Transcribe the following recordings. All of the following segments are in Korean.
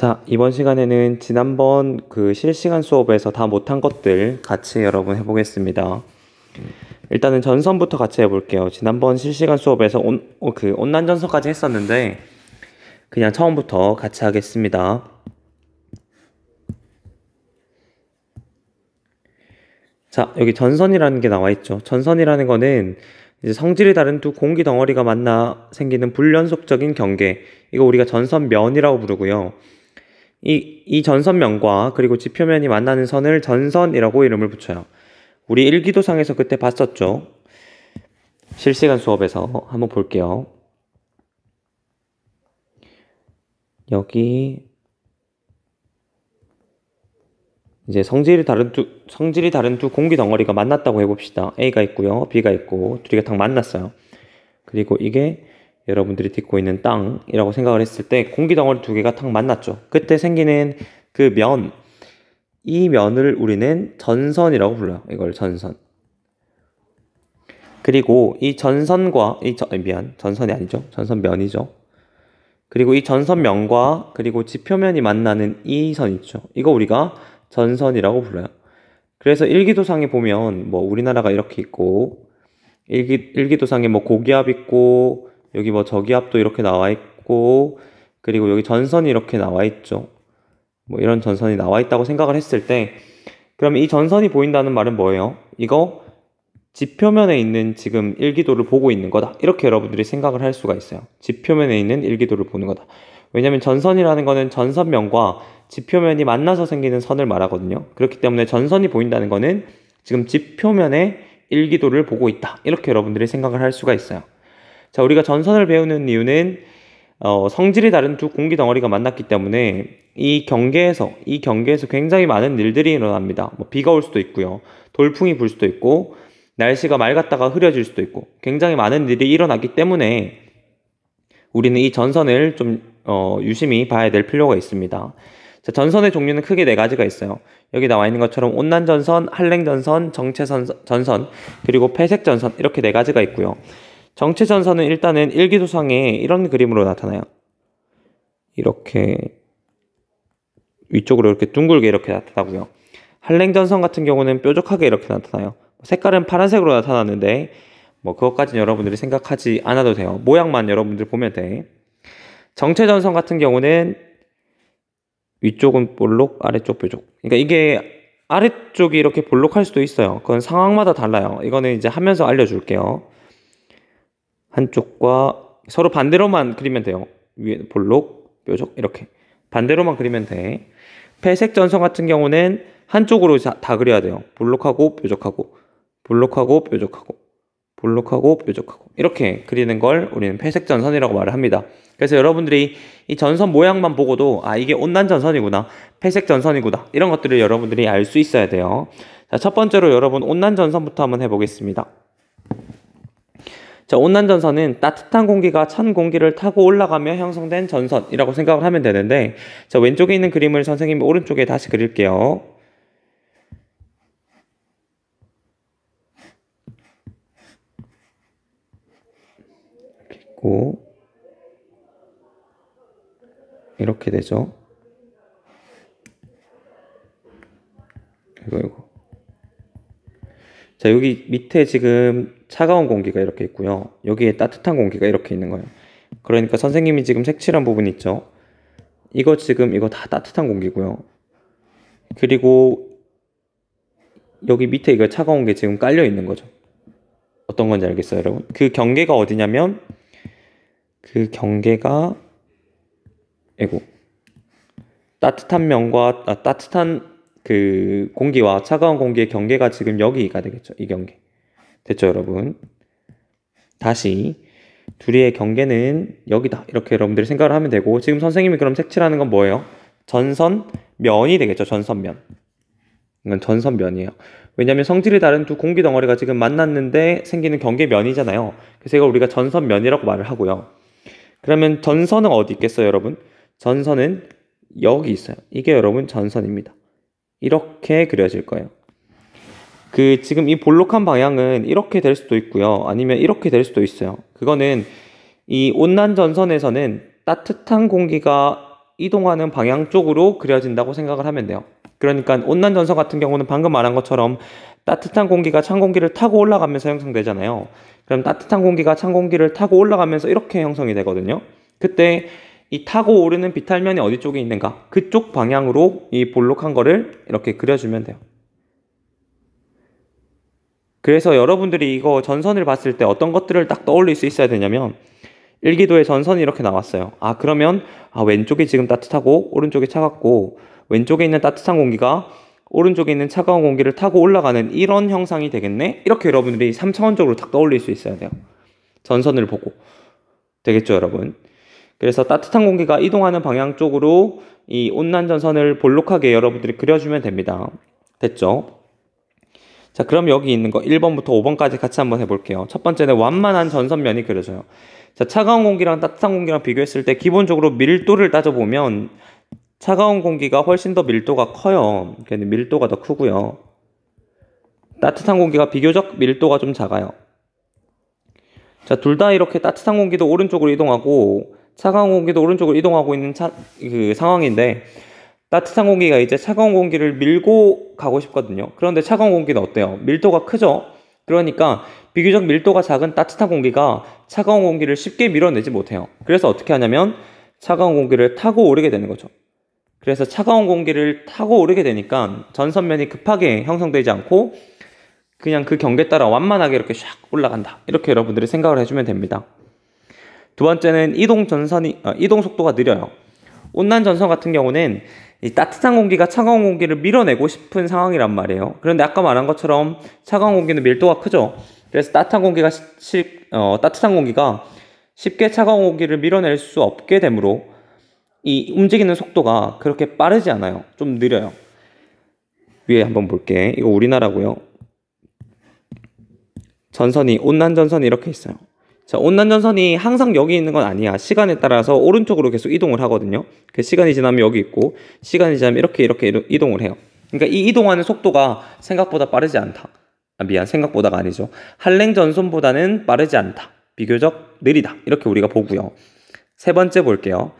자, 이번 시간에는 지난번 그 실시간 수업에서 다 못한 것들 같이 여러분 해보겠습니다. 일단은 전선부터 같이 해볼게요. 지난번 실시간 수업에서 온난 전선까지 했었는데 그냥 처음부터 같이 하겠습니다. 자, 여기 전선이라는 게 나와 있죠. 전선이라는 거는 이제 성질이 다른 두 공기 덩어리가 만나 생기는 불연속적인 경계, 이거 우리가 전선면이라고 부르고요. 이 전선면과 그리고 지표면이 만나는 선을 전선이라고 이름을 붙여요. 우리 일기도상에서 그때 봤었죠. 실시간 수업에서 한번 볼게요. 여기 이제 성질이 다른 두 공기 덩어리가 만났다고 해봅시다. A가 있고요, B가 있고 둘이가 딱 만났어요. 그리고 이게 여러분들이 딛고 있는 땅이라고 생각을 했을 때 공기 덩어리 두 개가 탁 만났죠. 그때 생기는 그 면, 이 면을 우리는 전선이라고 불러요. 이걸 전선. 그리고 이 전선과 전선이 아니죠. 전선면이죠. 그리고 이 전선면과 그리고 지표면이 만나는 이 선 있죠. 이거 우리가 전선이라고 불러요. 그래서 일기도상에 보면 뭐 우리나라가 이렇게 있고 일기도상에 뭐 고기압 있고 여기 뭐 저기압도 이렇게 나와 있고 그리고 여기 전선이 이렇게 나와 있죠. 뭐 이런 전선이 나와 있다고 생각을 했을 때 그러면 이 전선이 보인다는 말은 뭐예요? 이거 지표면에 있는 지금 일기도를 보고 있는 거다. 이렇게 여러분들이 생각을 할 수가 있어요. 지표면에 있는 일기도를 보는 거다. 왜냐면 전선이라는 거는 전선면과 지표면이 만나서 생기는 선을 말하거든요. 그렇기 때문에 전선이 보인다는 거는 지금 지표면에 일기도를 보고 있다. 이렇게 여러분들이 생각을 할 수가 있어요. 자, 우리가 전선을 배우는 이유는 성질이 다른 두 공기 덩어리가 만났기 때문에 이 경계에서 굉장히 많은 일들이 일어납니다. 뭐 비가 올 수도 있고요. 돌풍이 불 수도 있고 날씨가 맑았다가 흐려질 수도 있고 굉장히 많은 일이 일어나기 때문에 우리는 이 전선을 좀 유심히 봐야 될 필요가 있습니다. 자, 전선의 종류는 크게 네 가지가 있어요. 여기 나와 있는 것처럼 온난전선, 한랭전선, 정체전선, 그리고 폐색전선 이렇게 네 가지가 있고요. 정체전선은 일단은 일기도상에 이런 그림으로 나타나요. 이렇게 위쪽으로 이렇게 둥글게 이렇게 나타나고요. 한랭전선 같은 경우는 뾰족하게 이렇게 나타나요. 색깔은 파란색으로 나타나는데 뭐 그것까지는 여러분들이 생각하지 않아도 돼요. 모양만 여러분들 보면 돼. 정체전선 같은 경우는 위쪽은 볼록, 아래쪽 뾰족. 그러니까 이게 아래쪽이 이렇게 볼록할 수도 있어요. 그건 상황마다 달라요. 이거는 이제 하면서 알려줄게요. 한쪽과 서로 반대로만 그리면 돼요. 위에 볼록, 뾰족 이렇게 반대로만 그리면 돼. 폐색 전선 같은 경우는 한쪽으로 다 그려야 돼요. 볼록하고 뾰족하고 볼록하고 뾰족하고 볼록하고 뾰족하고 이렇게 그리는 걸 우리는 폐색 전선이라고 말을 합니다. 그래서 여러분들이 이 전선 모양만 보고도 이게 온난 전선이구나, 폐색 전선이구나 이런 것들을 여러분들이 알 수 있어야 돼요. 자, 첫 번째로 여러분 온난 전선부터 한번 해보겠습니다. 자, 온난 전선은 따뜻한 공기가 찬 공기를 타고 올라가며 형성된 전선이라고 생각을 하면 되는데, 자, 왼쪽에 있는 그림을 선생님이 오른쪽에 다시 그릴게요. 그리고 이렇게 되죠. 이거. 자, 여기 밑에 지금 차가운 공기가 이렇게 있고요. 여기에 따뜻한 공기가 이렇게 있는 거예요. 그러니까 선생님이 지금 색칠한 부분 있죠. 이거 다 따뜻한 공기고요. 그리고 여기 밑에 이거 차가운 게 지금 깔려 있는 거죠. 어떤 건지 알겠어요, 여러분? 그 경계가 어디냐면 그 경계가 따뜻한 면과 따뜻한 그 공기와 차가운 공기의 경계가 지금 여기가 되겠죠. 이 경계. 됐죠, 여러분? 다시 둘이의 경계는 여기다. 이렇게 여러분들이 생각을 하면 되고, 지금 선생님이 그럼 색칠하는 건 뭐예요? 전선면이 되겠죠. 전선면. 이건 전선면이에요. 왜냐하면 성질이 다른 두 공기 덩어리가 지금 만났는데 생기는 경계면이잖아요. 그래서 이걸 우리가 전선면이라고 말을 하고요. 그러면 전선은 어디 있겠어요, 여러분? 전선은 여기 있어요. 이게 여러분 전선입니다. 이렇게 그려질 거예요. 지금 이 볼록한 방향은 이렇게 될 수도 있고요. 아니면 이렇게 될 수도 있어요. 그거는 이 온난 전선에서는 따뜻한 공기가 이동하는 방향 쪽으로 그려진다고 생각을 하면 돼요. 그러니까 온난전선 같은 경우는 방금 말한 것처럼 따뜻한 공기가 찬 공기를 타고 올라가면서 형성되잖아요. 그럼 따뜻한 공기가 찬 공기를 타고 올라가면서 이렇게 형성이 되거든요. 그때 이 타고 오르는 비탈면이 어디 쪽에 있는가? 그쪽 방향으로 이 볼록한 거를 이렇게 그려주면 돼요. 그래서 여러분들이 이거 전선을 봤을 때 어떤 것들을 딱 떠올릴 수 있어야 되냐면 일기도에 전선이 이렇게 나왔어요. 그러면 왼쪽이 지금 따뜻하고 오른쪽이 차갑고 왼쪽에 있는 따뜻한 공기가 오른쪽에 있는 차가운 공기를 타고 올라가는 이런 형상이 되겠네? 이렇게 여러분들이 3차원적으로 딱 떠올릴 수 있어야 돼요. 전선을 보고. 되겠죠, 여러분? 그래서 따뜻한 공기가 이동하는 방향 쪽으로 이 온난전선을 볼록하게 여러분들이 그려주면 됩니다. 됐죠? 자, 그럼 여기 있는 거 1번부터 5번까지 같이 한번 해볼게요. 첫 번째는 완만한 전선면이 그려져요. 자, 차가운 공기랑 따뜻한 공기랑 비교했을 때 기본적으로 밀도를 따져보면 차가운 공기가 훨씬 더 밀도가 커요. 그러니까 밀도가 더 크고요. 따뜻한 공기가 비교적 밀도가 좀 작아요. 자, 둘 다 이렇게 따뜻한 공기도 오른쪽으로 이동하고 차가운 공기도 오른쪽으로 이동하고 있는 상황인데 따뜻한 공기가 이제 차가운 공기를 밀고 가고 싶거든요. 그런데 차가운 공기는 어때요? 밀도가 크죠? 그러니까 비교적 밀도가 작은 따뜻한 공기가 차가운 공기를 쉽게 밀어내지 못해요. 그래서 어떻게 하냐면 차가운 공기를 타고 오르게 되는 거죠. 그래서 차가운 공기를 타고 오르게 되니까 전선면이 급하게 형성되지 않고 그냥 그 경계에 따라 완만하게 이렇게 샥 올라간다. 이렇게 여러분들이 생각을 해주면 됩니다. 두 번째는 이동 속도가 느려요. 온난전선 같은 경우는 이 따뜻한 공기가 차가운 공기를 밀어내고 싶은 상황이란 말이에요. 그런데 아까 말한 것처럼 차가운 공기는 밀도가 크죠. 그래서 따뜻한 공기가 쉽게 차가운 공기를 밀어낼 수 없게 되므로 이 움직이는 속도가 그렇게 빠르지 않아요. 좀 느려요. 위에 한번 볼게. 이거 우리나라고요. 온난전선이 이렇게 있어요. 자, 온난전선이 항상 여기 있는 건 아니야. 시간에 따라서 오른쪽으로 계속 이동을 하거든요. 그 시간이 지나면 여기 있고 시간이 지나면 이렇게 이동을 해요. 그러니까 이 이동하는 속도가 생각보다 빠르지 않다. 생각보다가 아니죠. 한랭전선보다는 빠르지 않다. 비교적 느리다. 이렇게 우리가 보고요. 세 번째 볼게요.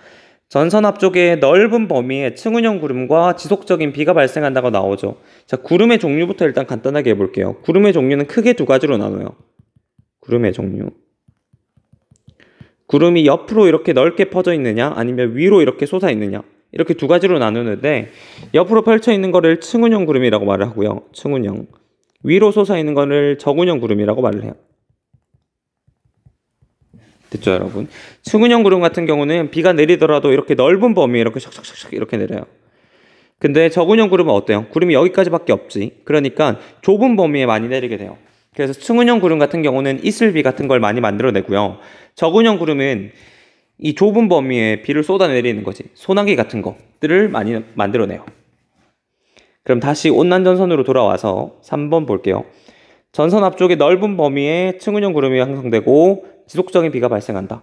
전선 앞쪽에 넓은 범위에 층운형 구름과 지속적인 비가 발생한다고 나오죠. 자, 구름의 종류부터 일단 간단하게 해볼게요. 구름의 종류는 크게 두 가지로 나눠요. 구름의 종류. 구름이 옆으로 이렇게 넓게 퍼져 있느냐 아니면 위로 이렇게 솟아 있느냐 이렇게 두 가지로 나누는데 옆으로 펼쳐 있는 거를 층운형 구름이라고 말을 하고요. 층운형. 위로 솟아 있는 거를 저운형 구름이라고 말을 해요. 됐죠, 여러분? 층운형 구름 같은 경우는 비가 내리더라도 이렇게 넓은 범위에 이렇게 샥샥샥 이렇게 내려요. 근데 저운형 구름은 어때요? 구름이 여기까지밖에 없지. 그러니까 좁은 범위에 많이 내리게 돼요. 그래서 층운형 구름 같은 경우는 이슬비 같은 걸 많이 만들어내고요. 저운형 구름은 이 좁은 범위에 비를 쏟아내리는 거지. 소나기 같은 것들을 많이 만들어내요. 그럼 다시 온난전선으로 돌아와서 3번 볼게요. 전선 앞쪽에 넓은 범위에 층운형 구름이 형성되고 지속적인 비가 발생한다.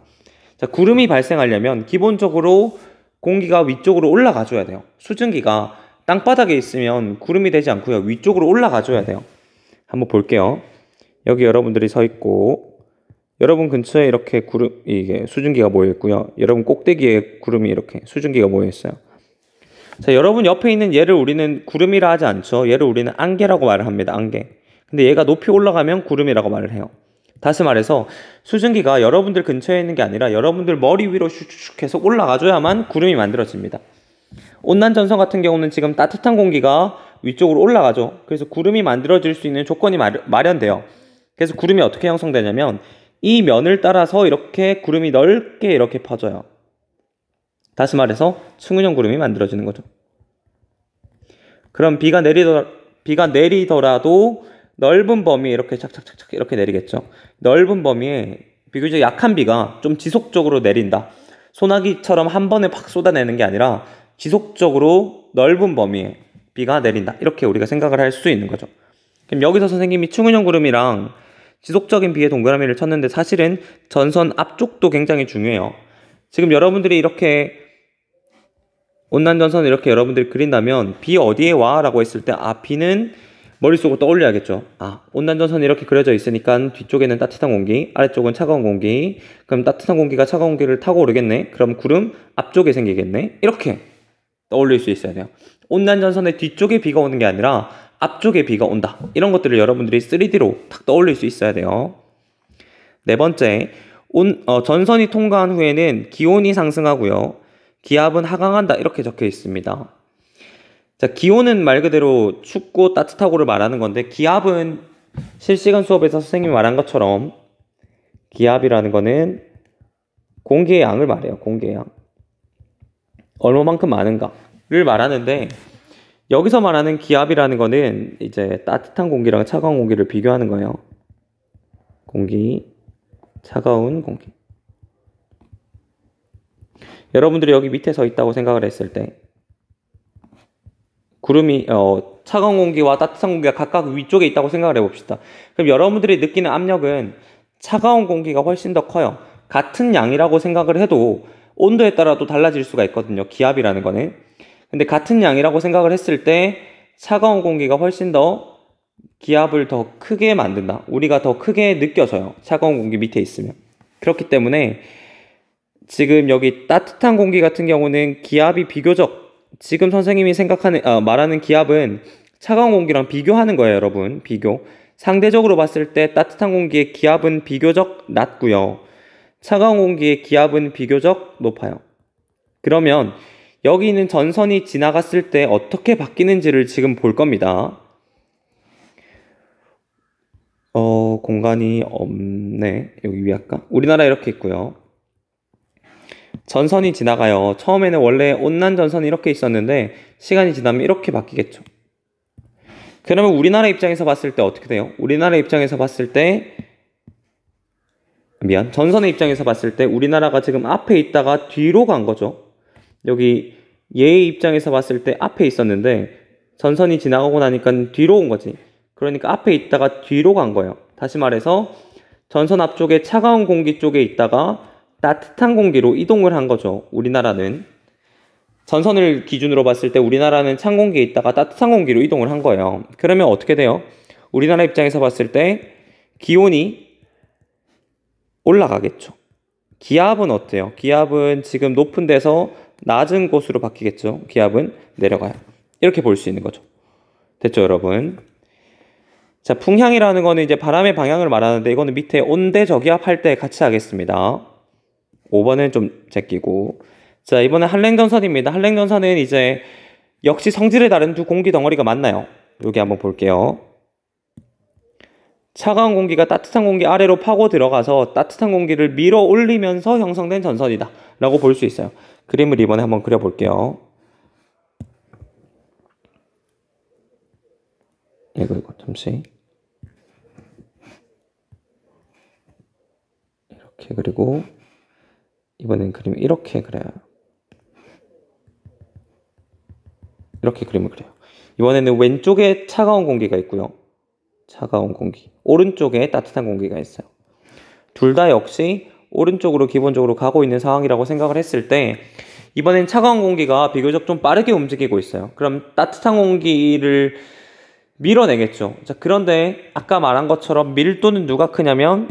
자, 구름이 발생하려면 기본적으로 공기가 위쪽으로 올라가 줘야 돼요. 수증기가 땅바닥에 있으면 구름이 되지 않고요. 위쪽으로 올라가 줘야 돼요. 한번 볼게요. 여기 여러분들이 서 있고 여러분 근처에 이렇게 이게 수증기가 모여 있고요. 여러분 꼭대기에 구름이 이렇게 수증기가 모여 있어요. 자, 여러분 옆에 있는 얘를 우리는 구름이라 하지 않죠. 얘를 우리는 안개라고 말을 합니다. 안개. 근데 얘가 높이 올라가면 구름이라고 말을 해요. 다시 말해서 수증기가 여러분들 근처에 있는 게 아니라 여러분들 머리 위로 슉슉 계속 올라가줘야만 구름이 만들어집니다. 온난전선 같은 경우는 지금 따뜻한 공기가 위쪽으로 올라가죠. 그래서 구름이 만들어질 수 있는 조건이 마련돼요. 그래서 구름이 어떻게 형성되냐면 이 면을 따라서 이렇게 구름이 넓게 이렇게 퍼져요. 다시 말해서 층운형 구름이 만들어지는 거죠. 그럼 비가 내리더라도 넓은 범위에 이렇게 착착착착 이렇게 내리겠죠. 넓은 범위에 비교적 약한 비가 좀 지속적으로 내린다. 소나기처럼 한 번에 팍 쏟아내는 게 아니라 지속적으로 넓은 범위에 비가 내린다. 이렇게 우리가 생각을 할 수 있는 거죠. 그럼 여기서 선생님이 층운형 구름이랑 지속적인 비의 동그라미를 쳤는데 사실은 전선 앞쪽도 굉장히 중요해요. 지금 여러분들이 이렇게 온난전선을 이렇게 여러분들이 그린다면 비 어디에 와? 라고 했을 때 비는 머릿속으로 떠올려야겠죠. 아, 온난전선이 이렇게 그려져 있으니까 뒤쪽에는 따뜻한 공기, 아래쪽은 차가운 공기. 그럼 따뜻한 공기가 차가운 공기를 타고 오르겠네. 그럼 구름 앞쪽에 생기겠네. 이렇게 떠올릴 수 있어야 돼요. 온난전선의 뒤쪽에 비가 오는 게 아니라 앞쪽에 비가 온다. 이런 것들을 여러분들이 3D로 탁 떠올릴 수 있어야 돼요. 네 번째, 전선이 통과한 후에는 기온이 상승하고요. 기압은 하강한다. 이렇게 적혀 있습니다. 자, 기온은 말 그대로 춥고 따뜻하고를 말하는 건데, 기압은 실시간 수업에서 선생님이 말한 것처럼 기압이라는 거는 공기의 양을 말해요. 공기의 양. 얼마만큼 많은가를 말하는데, 여기서 말하는 기압이라는 거는 이제 따뜻한 공기랑 차가운 공기를 비교하는 거예요. 공기, 차가운 공기. 여러분들이 여기 밑에 서 있다고 생각을 했을 때 구름이 차가운 공기와 따뜻한 공기가 각각 위쪽에 있다고 생각을 해봅시다. 그럼 여러분들이 느끼는 압력은 차가운 공기가 훨씬 더 커요. 같은 양이라고 생각을 해도 온도에 따라도 달라질 수가 있거든요. 기압이라는 거는. 근데 같은 양이라고 생각을 했을 때 차가운 공기가 훨씬 더 기압을 더 크게 만든다. 우리가 더 크게 느껴져요. 차가운 공기 밑에 있으면. 그렇기 때문에 지금 여기 따뜻한 공기 같은 경우는 기압이 비교적 지금 선생님이 말하는 기압은 차가운 공기랑 비교하는 거예요, 여러분. 비교. 상대적으로 봤을 때 따뜻한 공기의 기압은 비교적 낮고요. 차가운 공기의 기압은 비교적 높아요. 그러면 여기 있는 전선이 지나갔을 때 어떻게 바뀌는지를 지금 볼 겁니다. 공간이 없네. 여기 위에 할까? 우리나라 이렇게 있고요. 전선이 지나가요. 처음에는 원래 온난 전선이 이렇게 있었는데 시간이 지나면 이렇게 바뀌겠죠. 그러면 우리나라 입장에서 봤을 때 어떻게 돼요? 우리나라 입장에서 봤을 때 전선의 입장에서 봤을 때 우리나라가 지금 앞에 있다가 뒤로 간 거죠. 여기 얘의 입장에서 봤을 때 앞에 있었는데 전선이 지나가고 나니까 뒤로 온 거지. 그러니까 앞에 있다가 뒤로 간 거예요. 다시 말해서 전선 앞쪽에 차가운 공기 쪽에 있다가 따뜻한 공기로 이동을 한 거죠. 우리나라는. 전선을 기준으로 봤을 때 우리나라는 찬 공기에 있다가 따뜻한 공기로 이동을 한 거예요. 그러면 어떻게 돼요? 우리나라 입장에서 봤을 때 기온이 올라가겠죠. 기압은 어때요? 기압은 지금 높은 데서 낮은 곳으로 바뀌겠죠. 기압은 내려가요. 이렇게 볼 수 있는 거죠. 됐죠, 여러분? 자, 풍향이라는 거는 이제 바람의 방향을 말하는데 이거는 밑에 온대 저기압 할 때 같이 하겠습니다. 5번은 좀 제끼고. 자, 이번에 한랭전선입니다. 한랭전선은 이제 역시 성질이 다른 두 공기 덩어리가 만나요. 여기 한번 볼게요. 차가운 공기가 따뜻한 공기 아래로 파고 들어가서 따뜻한 공기를 밀어 올리면서 형성된 전선이다 라고 볼 수 있어요. 그림을 이번에 한번 그려볼게요. 이거 잠시 이렇게 그리고 이번엔 그림 이렇게 그려요. 이렇게 그림을 그려요. 이번에는 왼쪽에 차가운 공기가 있고요. 차가운 공기. 오른쪽에 따뜻한 공기가 있어요. 둘 다 역시 오른쪽으로 기본적으로 가고 있는 상황이라고 생각을 했을 때 이번엔 차가운 공기가 비교적 좀 빠르게 움직이고 있어요. 그럼 따뜻한 공기를 밀어내겠죠. 자, 그런데 아까 말한 것처럼 밀도는 누가 크냐면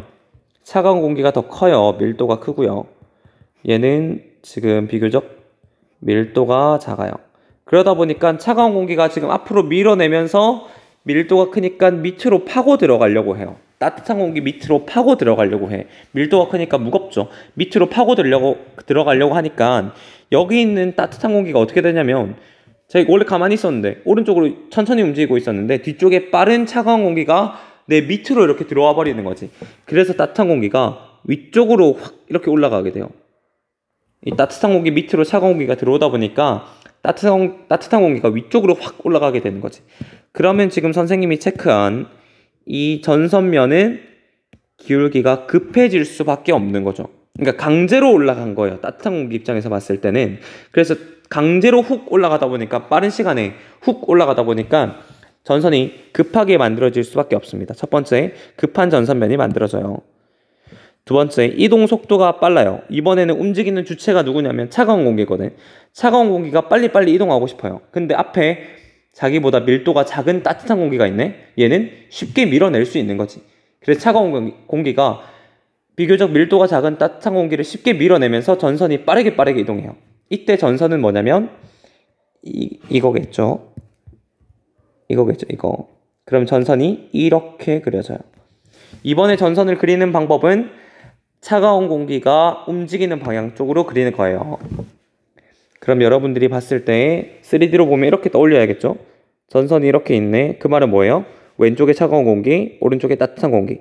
차가운 공기가 더 커요. 밀도가 크고요. 얘는 지금 비교적 밀도가 작아요. 그러다 보니까 차가운 공기가 지금 앞으로 밀어내면서 밀도가 크니까 밑으로 파고 들어가려고 해요. 따뜻한 공기 밑으로 파고 들어가려고 해. 밀도가 크니까 무겁죠. 밑으로 파고 들어가려고 하니까 여기 있는 따뜻한 공기가 어떻게 되냐면 제가 원래 가만히 있었는데 오른쪽으로 천천히 움직이고 있었는데 뒤쪽에 빠른 차가운 공기가 내 밑으로 이렇게 들어와 버리는 거지. 그래서 따뜻한 공기가 위쪽으로 확 이렇게 올라가게 돼요. 이 따뜻한 공기 밑으로 차가운 공기가 들어오다 보니까 따뜻한 공기가 위쪽으로 확 올라가게 되는 거지. 그러면 지금 선생님이 체크한 이 전선면은 기울기가 급해질 수밖에 없는 거죠. 그러니까 강제로 올라간 거예요. 따뜻한 공기 입장에서 봤을 때는. 그래서 강제로 훅 올라가다 보니까 빠른 시간에 훅 올라가다 보니까 전선이 급하게 만들어질 수밖에 없습니다. 첫 번째, 급한 전선면이 만들어져요. 두 번째, 이동 속도가 빨라요. 이번에는 움직이는 주체가 누구냐면 차가운 공기거든. 차가운 공기가 빨리빨리 이동하고 싶어요. 근데 앞에 자기보다 밀도가 작은 따뜻한 공기가 있네. 얘는 쉽게 밀어낼 수 있는 거지. 그래서 차가운 공기가 비교적 밀도가 작은 따뜻한 공기를 쉽게 밀어내면서 전선이 빠르게 이동해요. 이때 전선은 뭐냐면 이거겠죠. 이거. 그럼 전선이 이렇게 그려져요. 이번에 전선을 그리는 방법은 차가운 공기가 움직이는 방향 쪽으로 그리는 거예요. 그럼 여러분들이 봤을 때 3D로 보면 이렇게 떠올려야겠죠? 전선이 이렇게 있네. 그 말은 뭐예요? 왼쪽에 차가운 공기, 오른쪽에 따뜻한 공기.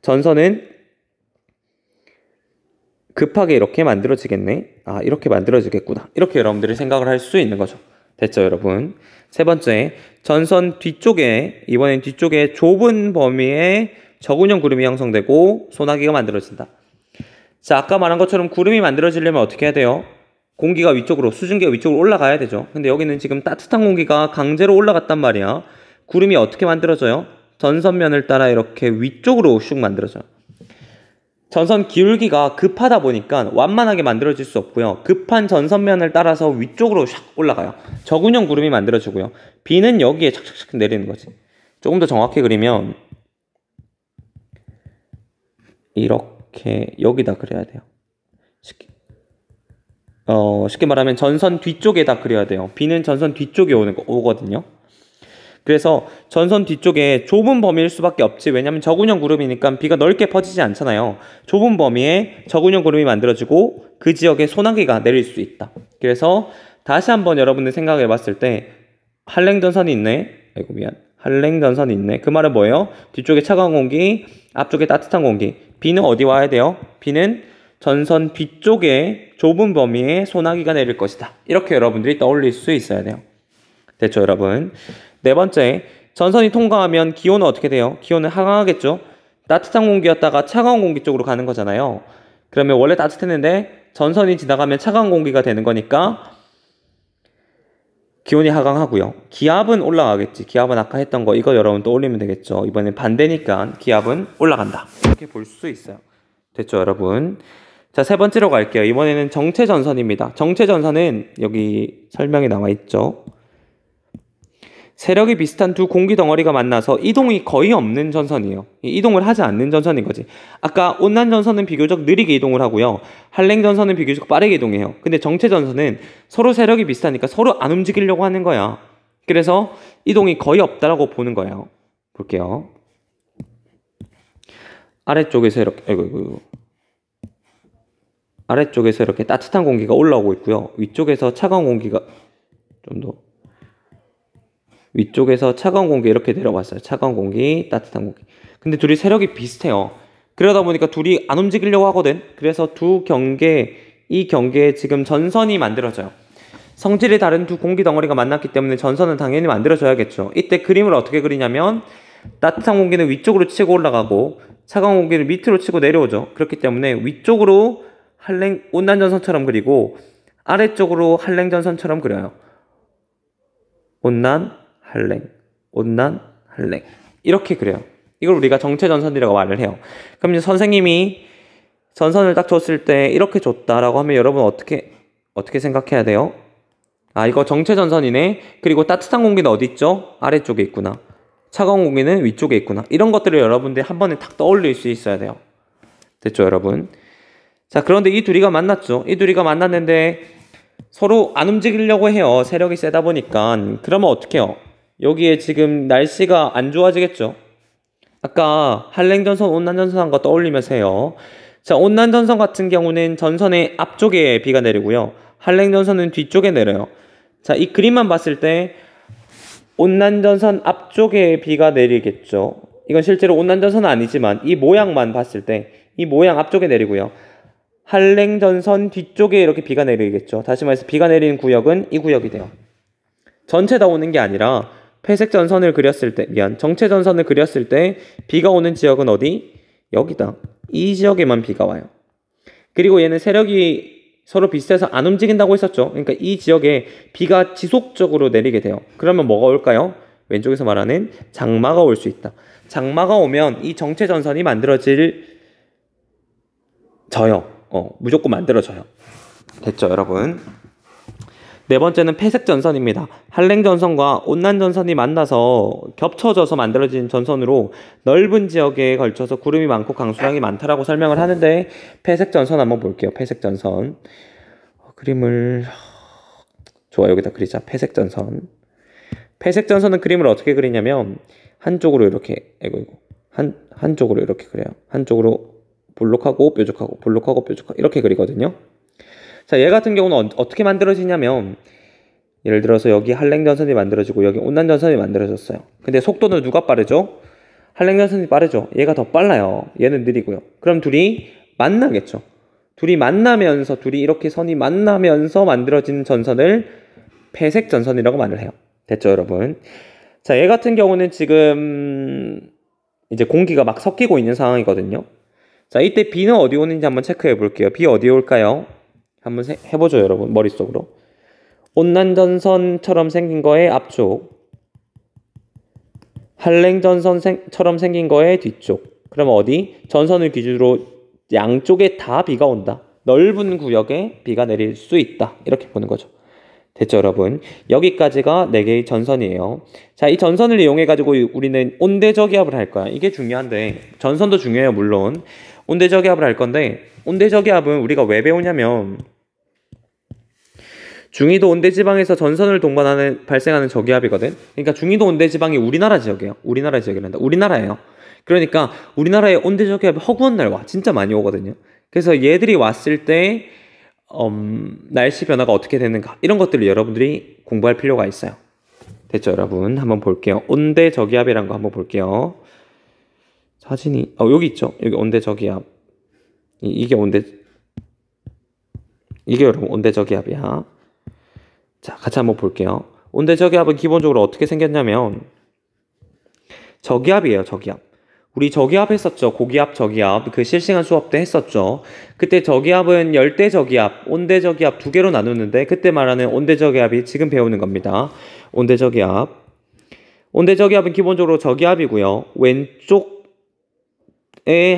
전선은 급하게 이렇게 만들어지겠네. 아, 이렇게 만들어지겠구나. 이렇게 여러분들이 생각을 할 수 있는 거죠. 됐죠, 여러분? 세 번째, 전선 뒤쪽에, 이번엔 뒤쪽에 좁은 범위에 저군형 구름이 형성되고 소나기가 만들어진다. 자, 아까 말한 것처럼 구름이 만들어지려면 어떻게 해야 돼요? 공기가 위쪽으로, 수증기가 위쪽으로 올라가야 되죠. 근데 여기는 지금 따뜻한 공기가 강제로 올라갔단 말이야. 구름이 어떻게 만들어져요? 전선면을 따라 이렇게 위쪽으로 슉 만들어져요. 전선 기울기가 급하다 보니까 완만하게 만들어질 수 없고요. 급한 전선면을 따라서 위쪽으로 샥 올라가요. 저군형 구름이 만들어지고요. 비는 여기에 착착착 내리는 거지. 조금 더 정확히 그리면 이렇게 여기다 그려야 돼요. 쉽게 말하면 전선 뒤쪽에다 그려야 돼요. 비는 전선 뒤쪽에 오거든요. 그래서 전선 뒤쪽에 좁은 범위일 수밖에 없지. 왜냐면 저군형 구름이니까 비가 넓게 퍼지지 않잖아요. 좁은 범위에 저군형 구름이 만들어지고 그 지역에 소나기가 내릴 수 있다. 그래서 다시 한번 여러분들 생각해 봤을 때 한랭전선이 있네. 아이고 미안. 한랭전선이 있네. 그 말은 뭐예요? 뒤쪽에 차가운 공기, 앞쪽에 따뜻한 공기. 비는 어디 와야 돼요? 비는 전선 뒤쪽에 좁은 범위에 소나기가 내릴 것이다. 이렇게 여러분들이 떠올릴 수 있어야 돼요. 됐죠, 여러분? 네 번째, 전선이 통과하면 기온은 어떻게 돼요? 기온은 하강하겠죠? 따뜻한 공기였다가 차가운 공기 쪽으로 가는 거잖아요. 그러면 원래 따뜻했는데 전선이 지나가면 차가운 공기가 되는 거니까 기온이 하강하고요. 기압은 올라가겠지. 기압은 아까 했던 거 이거 여러분 떠올리면 되겠죠. 이번엔 반대니까 기압은 올라간다. 이렇게 볼 수 있어요. 됐죠, 여러분? 자, 세 번째로 갈게요. 이번에는 정체전선입니다. 정체전선은 여기 설명이 나와 있죠. 세력이 비슷한 두 공기 덩어리가 만나서 이동이 거의 없는 전선이에요. 이동을 하지 않는 전선인 거지. 아까 온난전선은 비교적 느리게 이동을 하고요. 한랭전선은 비교적 빠르게 이동해요. 근데 정체전선은 서로 세력이 비슷하니까 서로 안 움직이려고 하는 거야. 그래서 이동이 거의 없다라고 보는 거예요. 볼게요. 아래쪽에서 이렇게 따뜻한 공기가 올라오고 있고요. 위쪽에서 차가운 공기가 위쪽에서 차가운 공기 이렇게 내려왔어요. 차가운 공기, 따뜻한 공기. 근데 둘이 세력이 비슷해요. 그러다 보니까 둘이 안 움직이려고 하거든. 그래서 이 경계에 지금 전선이 만들어져요. 성질이 다른 두 공기 덩어리가 만났기 때문에 전선은 당연히 만들어져야겠죠. 이때 그림을 어떻게 그리냐면 따뜻한 공기는 위쪽으로 치고 올라가고 차가운 공기를 밑으로 치고 내려오죠. 그렇기 때문에 위쪽으로 온난전선처럼 그리고 아래쪽으로 한랭전선처럼 그려요. 온난, 한랭 이렇게 그래요. 이걸 우리가 정체전선이라고 말을 해요. 그럼 이제 선생님이 전선을 딱 줬을 때 이렇게 줬다라고 하면 여러분 어떻게 생각해야 돼요? 아, 이거 정체전선이네. 그리고 따뜻한 공기는 어디 있죠? 아래쪽에 있구나. 차가운 공기는 위쪽에 있구나. 이런 것들을 여러분들이 한 번에 탁 떠올릴 수 있어야 돼요. 됐죠, 여러분? 자, 그런데 이 둘이가 만났죠. 이 둘이가 만났는데 서로 안 움직이려고 해요. 세력이 세다 보니까. 그러면 어떻게 해요? 여기에 지금 날씨가 안 좋아지겠죠. 아까 한랭전선, 온난전선한 거 떠올리면서 해요. 자, 온난전선 같은 경우는 전선의 앞쪽에 비가 내리고요. 한랭전선은 뒤쪽에 내려요. 자, 이 그림만 봤을 때 온난전선 앞쪽에 비가 내리겠죠. 이건 실제로 온난전선은 아니지만 이 모양만 봤을 때 이 모양 앞쪽에 내리고요. 한랭전선 뒤쪽에 이렇게 비가 내리겠죠. 다시 말해서 비가 내리는 구역은 이 구역이 돼요. 전체 다 오는 게 아니라 회색 전선을 그렸을 때, 정체전선을 그렸을 때 비가 오는 지역은 어디? 여기다. 이 지역에만 비가 와요. 그리고 얘는 세력이 서로 비슷해서 안 움직인다고 했었죠. 그러니까 이 지역에 비가 지속적으로 내리게 돼요. 그러면 뭐가 올까요? 왼쪽에서 말하는 장마가 올 수 있다. 장마가 오면 이 정체전선이 무조건 만들어져요. 됐죠, 여러분? 네 번째는 폐색 전선입니다. 한랭 전선과 온난 전선이 만나서 겹쳐져서 만들어진 전선으로 넓은 지역에 걸쳐서 구름이 많고 강수량이 많다라고 설명을 하는데, 폐색 전선 한번 볼게요. 폐색 전선. 그림을 좋아, 여기다 그리자. 폐색 전선. 폐색 전선은 그림을 어떻게 그리냐면 한쪽으로 이렇게 한쪽으로 이렇게 그려요. 한쪽으로 볼록하고 뾰족하고 볼록하고 뾰족하고 이렇게 그리거든요. 자, 얘 같은 경우는 어떻게 만들어지냐면, 예를 들어서 여기 한랭전선이 만들어지고 여기 온난전선이 만들어졌어요. 근데 속도는 누가 빠르죠? 한랭전선이 빠르죠. 얘가 더 빨라요. 얘는 느리고요. 그럼 둘이 만나겠죠. 둘이 만나면서, 둘이 이렇게 선이 만나면서 만들어진 전선을 폐색 전선이라고 말을 해요. 됐죠, 여러분? 자, 얘 같은 경우는 지금 이제 공기가 막 섞이고 있는 상황이거든요. 자, 이때 B는 어디 오는지 한번 체크해 볼게요. B 어디에 올까요? 한번 해보죠, 여러분. 머릿속으로. 온난전선처럼 생긴 거의 앞쪽, 한랭전선처럼 생긴 거의 뒤쪽. 그러면 어디? 전선을 기준으로 양쪽에 다 비가 온다. 넓은 구역에 비가 내릴 수 있다. 이렇게 보는 거죠. 됐죠, 여러분? 여기까지가 4개의 전선이에요. 자, 이 전선을 이용해가지고 우리는 온대저기압을 할 거야. 이게 중요한데, 전선도 중요해요, 물론. 온대저기압을 할 건데, 온대저기압은 우리가 왜 배우냐면, 중위도 온대지방에서 전선을 동반하는 발생하는 저기압이거든. 그러니까 중위도 온대지방이 우리나라 지역이에요. 우리나라 지역이란다. 우리나라예요. 그러니까 우리나라에 온대저기압이 허구한 날 와. 진짜 많이 오거든요. 그래서 얘들이 왔을 때 날씨 변화가 어떻게 되는가, 이런 것들을 여러분들이 공부할 필요가 있어요. 됐죠, 여러분? 한번 볼게요. 온대저기압이라는 거 한번 볼게요. 사진이 여기 있죠. 여기 온대저기압. 이게 여러분 온대저기압이야. 자, 같이 한번 볼게요. 온대저기압은 기본적으로 어떻게 생겼냐면 저기압이에요, 저기압. 우리 저기압 했었죠. 고기압, 저기압. 그 실시간 수업 때 했었죠. 그때 저기압은 열대저기압, 온대저기압 2개로 나누는데, 그때 말하는 온대저기압이 지금 배우는 겁니다. 온대저기압. 온대저기압은 기본적으로 저기압이고요. 왼쪽에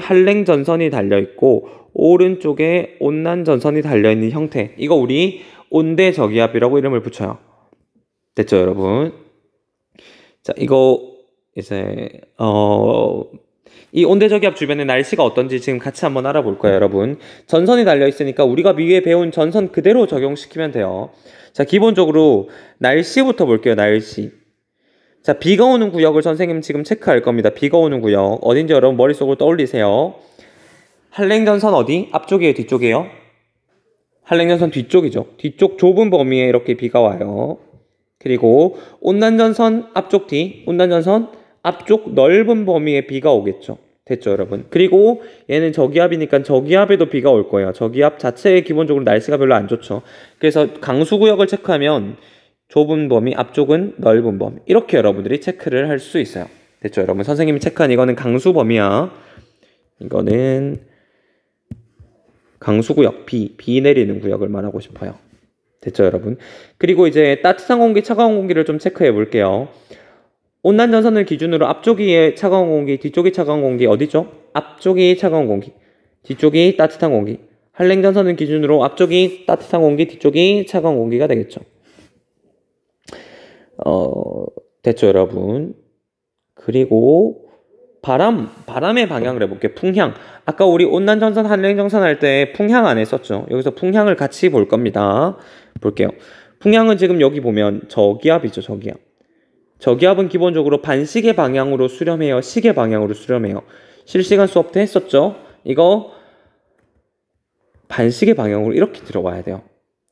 한랭전선이 달려있고 오른쪽에 온난전선이 달려있는 형태. 이거 우리 온대저기압이라고 이름을 붙여요. 됐죠, 여러분? 자, 이거 이제 이 온대저기압 주변의 날씨가 어떤지 지금 같이 한번 알아볼 거예요, 여러분. 전선이 달려있으니까 우리가 위에 배운 전선 그대로 적용시키면 돼요. 자, 기본적으로 날씨부터 볼게요, 날씨. 자, 비가 오는 구역을 선생님 지금 체크할 겁니다. 비가 오는 구역. 어딘지 여러분 머릿속으로 떠올리세요. 한랭전선 어디? 앞쪽이에요, 뒤쪽이에요? 한랭전선 뒤쪽이죠. 뒤쪽 좁은 범위에 이렇게 비가 와요. 그리고 온난전선 앞쪽 뒤, 온난전선 앞쪽 넓은 범위에 비가 오겠죠. 됐죠, 여러분? 그리고 얘는 저기압이니까 저기압에도 비가 올 거예요. 저기압 자체에 기본적으로 날씨가 별로 안 좋죠. 그래서 강수구역을 체크하면 좁은 범위, 앞쪽은 넓은 범위. 이렇게 여러분들이 체크를 할 수 있어요. 됐죠, 여러분? 선생님이 체크한 이거는 강수 범위야. 이거는 강수구역, 비 내리는 구역을 말하고 싶어요. 됐죠, 여러분? 그리고 이제 따뜻한 공기, 차가운 공기를 좀 체크해 볼게요. 온난전선을 기준으로 앞쪽이 차가운 공기, 뒤쪽이 차가운 공기 어디죠? 앞쪽이 차가운 공기, 뒤쪽이 따뜻한 공기. 한랭전선을 기준으로 앞쪽이 따뜻한 공기, 뒤쪽이 차가운 공기가 되겠죠. 됐죠, 여러분? 그리고 바람의 방향을 해볼게요. 풍향. 아까 우리 온난전선, 한랭전선 할 때 풍향 안 했었죠. 여기서 풍향을 같이 볼 겁니다. 볼게요. 풍향은 지금 여기 보면 저기압이죠, 저기압. 저기압은 기본적으로 반시계 방향으로 수렴해요, 시계 방향으로 수렴해요. 실시간 수업 때 했었죠. 이거 반시계 방향으로 이렇게 들어와야 돼요.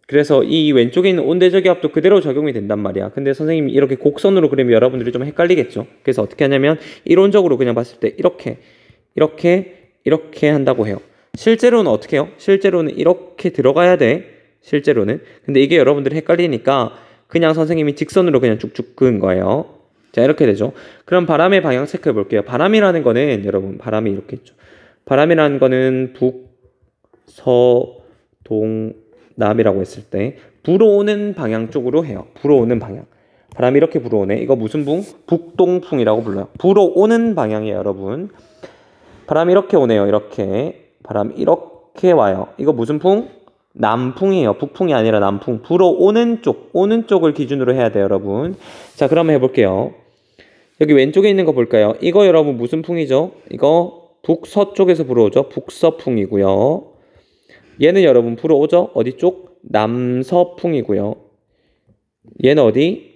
그래서 이 왼쪽에 있는 온대저기압도 그대로 적용이 된단 말이야. 근데 선생님이 이렇게 곡선으로 그리면 여러분들이 좀 헷갈리겠죠. 그래서 어떻게 하냐면 이론적으로 그냥 봤을 때 이렇게 한다고 해요. 실제로는 어떻게 해요? 실제로는 이렇게 들어가야 돼. 실제로는. 근데 이게 여러분들이 헷갈리니까 그냥 선생님이 직선으로 그냥 쭉쭉 그은 거예요. 자, 이렇게 되죠. 그럼 바람의 방향 체크해 볼게요. 바람이라는 거는 여러분, 바람이 이렇게 있죠. 바람이라는 거는 북, 서, 동, 남이라고 했을 때 불어오는 방향 쪽으로 해요. 불어오는 방향. 바람이 이렇게 불어오네. 이거 무슨 풍? 북동풍이라고 불러요. 불어오는 방향이에요, 여러분. 바람이 이렇게 오네요. 이렇게. 바람이 이렇게 와요. 이거 무슨 풍? 남풍이에요. 북풍이 아니라 남풍. 불어오는 쪽, 오는 쪽을 기준으로 해야 돼요, 여러분. 자, 그러면 해볼게요. 여기 왼쪽에 있는 거 볼까요? 이거 여러분 무슨 풍이죠? 이거 북서쪽에서 불어오죠? 북서풍이고요. 얘는 여러분 불어오죠? 어디 쪽? 남서풍이고요. 얘는 어디?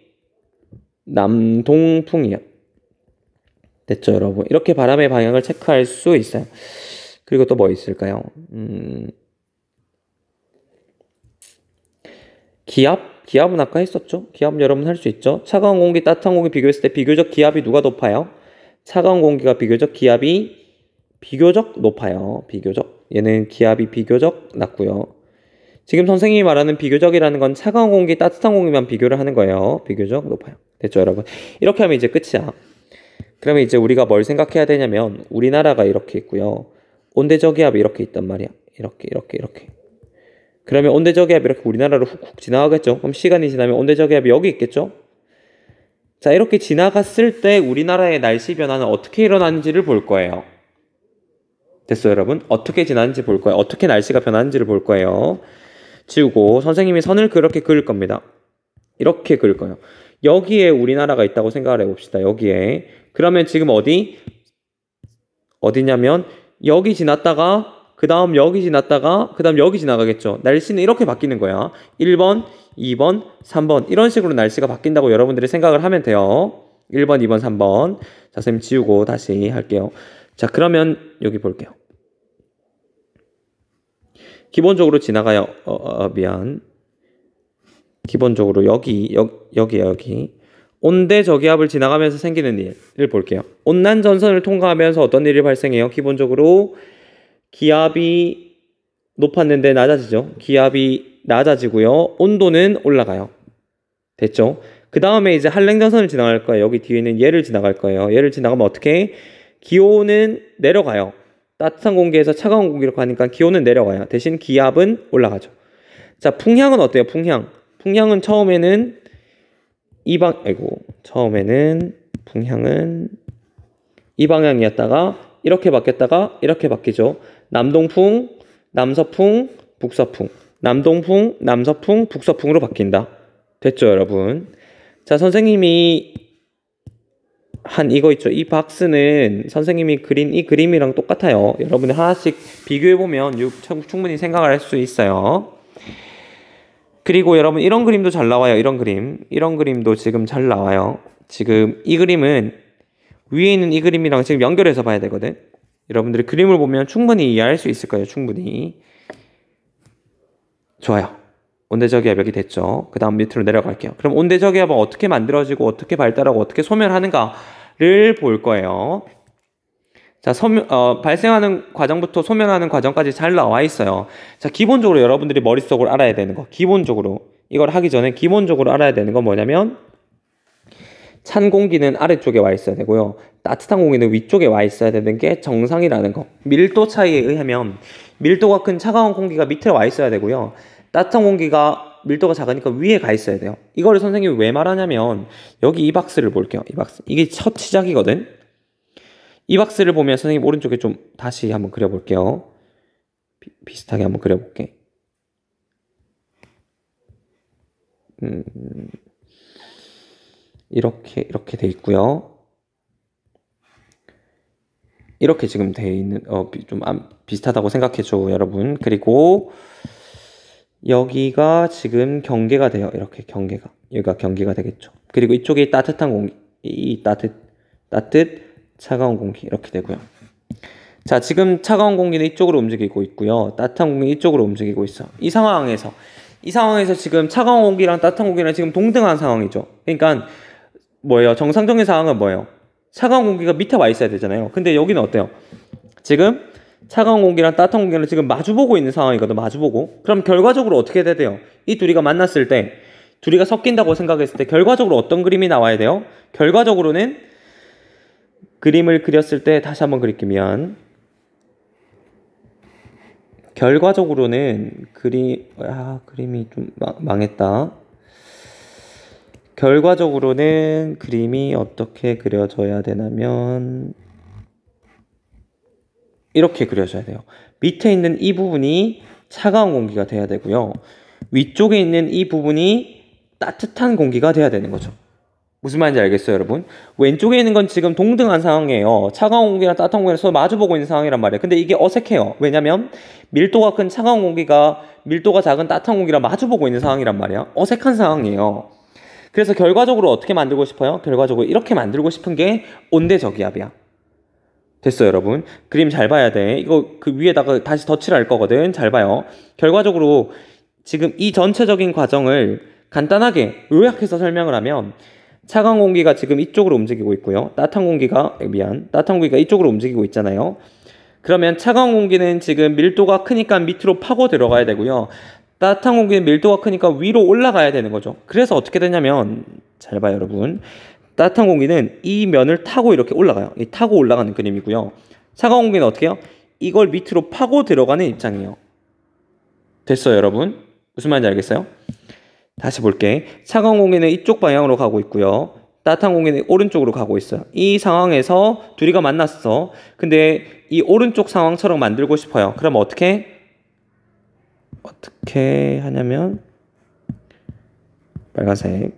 남동풍이요. 됐죠, 여러분? 이렇게 바람의 방향을 체크할 수 있어요. 그리고 또 뭐 있을까요? 기압? 기압은 아까 했었죠? 기압 여러분 할 수 있죠? 차가운 공기, 따뜻한 공기 비교했을 때 비교적 기압이 누가 높아요? 차가운 공기가 비교적 기압이 비교적 높아요. 비교적. 얘는 기압이 비교적 낮고요. 지금 선생님이 말하는 비교적이라는 건 차가운 공기, 따뜻한 공기만 비교를 하는 거예요. 비교적 높아요. 됐죠, 여러분? 이렇게 하면 이제 끝이야. 그러면 이제 우리가 뭘 생각해야 되냐면 우리나라가 이렇게 있고요. 온대저기압이 이렇게 있단 말이야. 이렇게. 그러면 온대저기압이 이렇게 우리나라로 훅훅 지나가겠죠? 그럼 시간이 지나면 온대저기압이 여기 있겠죠? 자, 이렇게 지나갔을 때 우리나라의 날씨 변화는 어떻게 일어나는지를 볼 거예요. 됐어요, 여러분? 어떻게 지나는지 볼 거예요. 어떻게 날씨가 변하는지를 볼 거예요. 지우고 선생님이 선을 그렇게 그을 겁니다. 이렇게 그을 거예요. 여기에 우리나라가 있다고 생각을 해봅시다. 여기에. 그러면 지금 어디냐면 여기 지났다가 그 다음 여기 지났다가 그 다음 여기 지나가겠죠. 날씨는 이렇게 바뀌는 거야. 1번, 2번, 3번 이런 식으로 날씨가 바뀐다고 여러분들이 생각을 하면 돼요. 1번, 2번, 3번. 자, 선생님 지우고 다시 할게요. 자, 그러면 여기 볼게요. 기본적으로 지나가요. 미안. 기본적으로 여기. 온대저기압을 지나가면서 생기는 일을 볼게요. 온난전선을 통과하면서 어떤 일이 발생해요? 기본적으로 기압이 높았는데 낮아지죠. 기압이 낮아지고요. 온도는 올라가요. 됐죠? 그 다음에 이제 한랭전선을 지나갈 거예요. 여기 뒤에 있는 얘를 지나갈 거예요. 얘를 지나가면 어떻게? 기온은 내려가요. 따뜻한 공기에서 차가운 공기로 가니까 기온은 내려가요. 대신 기압은 올라가죠. 자, 풍향은 어때요? 풍향은 처음에는 풍향은 이 방향이었다가 이렇게 바뀌었다가 이렇게 바뀌죠. 남동풍, 남서풍, 북서풍. 남동풍, 남서풍, 북서풍으로 바뀐다. 됐죠, 여러분? 자, 선생님이 한 이거 있죠. 이 박스는 선생님이 그린 이 그림이랑 똑같아요. 여러분들 하나씩 비교해보면 충분히 생각을 할 수 있어요. 그리고 여러분 이런 그림도 잘 나와요. 이런 그림도 지금 잘 나와요. 지금 이 그림은 위에 있는 이 그림이랑 지금 연결해서 봐야 되거든. 여러분들이 그림을 보면 충분히 이해할 수 있을 거예요. 충분히. 좋아요. 온대저기압이 됐죠. 그 다음 밑으로 내려갈게요. 그럼 온대저기압은 어떻게 만들어지고 어떻게 발달하고 어떻게 소멸하는가를 볼 거예요. 자, 발생하는 과정부터 소멸하는 과정까지 잘 나와 있어요. 자, 기본적으로 여러분들이 머릿속으로 알아야 되는 거. 기본적으로. 이걸 하기 전에 기본적으로 알아야 되는 건 뭐냐면 찬 공기는 아래쪽에 와 있어야 되고요. 따뜻한 공기는 위쪽에 와 있어야 되는 게 정상이라는 거. 밀도 차이에 의하면 밀도가 큰 차가운 공기가 밑에 와 있어야 되고요. 따뜻한 공기가 밀도가 작으니까 위에 가 있어야 돼요. 이거를 선생님이 왜 말하냐면 여기 이 박스를 볼게요. 이 박스. 이게 첫 시작이거든. 이 박스를 보면 선생님 오른쪽에 좀 다시 한번 그려볼게요. 비슷하게 한번 그려볼게. 이렇게 돼 있고요. 이렇게 지금 돼 있는 좀 비슷하다고 생각해줘, 여러분. 그리고 여기가 지금 경계가 돼요. 이렇게 여기가 경계가 되겠죠. 그리고 이쪽이 따뜻한 공기, 차가운 공기 이렇게 되고요. 자, 지금 차가운 공기는 이쪽으로 움직이고 있고요. 따뜻한 공기는 이쪽으로 움직이고 있어. 이 상황에서 지금 차가운 공기랑 따뜻한 공기랑 지금 동등한 상황이죠. 그러니까 뭐예요? 정상적인 상황은 뭐예요? 차가운 공기가 밑에 와 있어야 되잖아요. 근데 여기는 어때요? 지금 차가운 공기랑 따뜻한 공기를 지금 마주보고 있는 상황이거든. 마주보고. 그럼 결과적으로 어떻게 돼야 돼요? 이 둘이가 만났을 때, 둘이가 섞인다고 생각했을 때 결과적으로 어떤 그림이 나와야 돼요? 결과적으로는 그림을 그렸을 때 다시 한번 그릴게요. 결과적으로는 그림이 좀 망했다. 결과적으로는 그림이 어떻게 그려져야 되냐면 이렇게 그려져야 돼요. 밑에 있는 이 부분이 차가운 공기가 돼야 되고요. 위쪽에 있는 이 부분이 따뜻한 공기가 돼야 되는 거죠. 무슨 말인지 알겠어요, 여러분? 왼쪽에 있는 건 지금 동등한 상황이에요. 차가운 공기랑 따뜻한 공기랑 서로 마주보고 있는 상황이란 말이에요. 근데 이게 어색해요. 왜냐면 밀도가 큰 차가운 공기가 밀도가 작은 따뜻한 공기랑 마주보고 있는 상황이란 말이에요. 어색한 상황이에요. 그래서 결과적으로 어떻게 만들고 싶어요? 결과적으로 이렇게 만들고 싶은 게 온대저기압이야. 됐어요, 여러분? 그림 잘 봐야 돼. 이거 그 위에다가 다시 덧칠을 할 거거든. 잘 봐요. 결과적으로 지금 이 전체적인 과정을 간단하게 요약해서 설명을 하면 차가운 공기가 지금 이쪽으로 움직이고 있고요. 따뜻한 공기가 이쪽으로 움직이고 있잖아요. 그러면 차가운 공기는 지금 밀도가 크니까 밑으로 파고 들어가야 되고요. 따뜻한 공기는 밀도가 크니까 위로 올라가야 되는 거죠. 그래서 어떻게 되냐면 잘 봐요, 여러분. 따뜻한 공기는 이 면을 타고 이렇게 올라가요. 이 타고 올라가는 그림이고요. 차가운 공기는 어떻게 해요? 이걸 밑으로 파고 들어가는 입장이에요. 됐어요, 여러분? 무슨 말인지 알겠어요? 다시 볼게. 차가운 공기는 이쪽 방향으로 가고 있고요. 따뜻한 공기는 오른쪽으로 가고 있어요. 이 상황에서 둘이가 만났어. 근데 이 오른쪽 상황처럼 만들고 싶어요. 그럼 어떻게 하냐면 빨간색.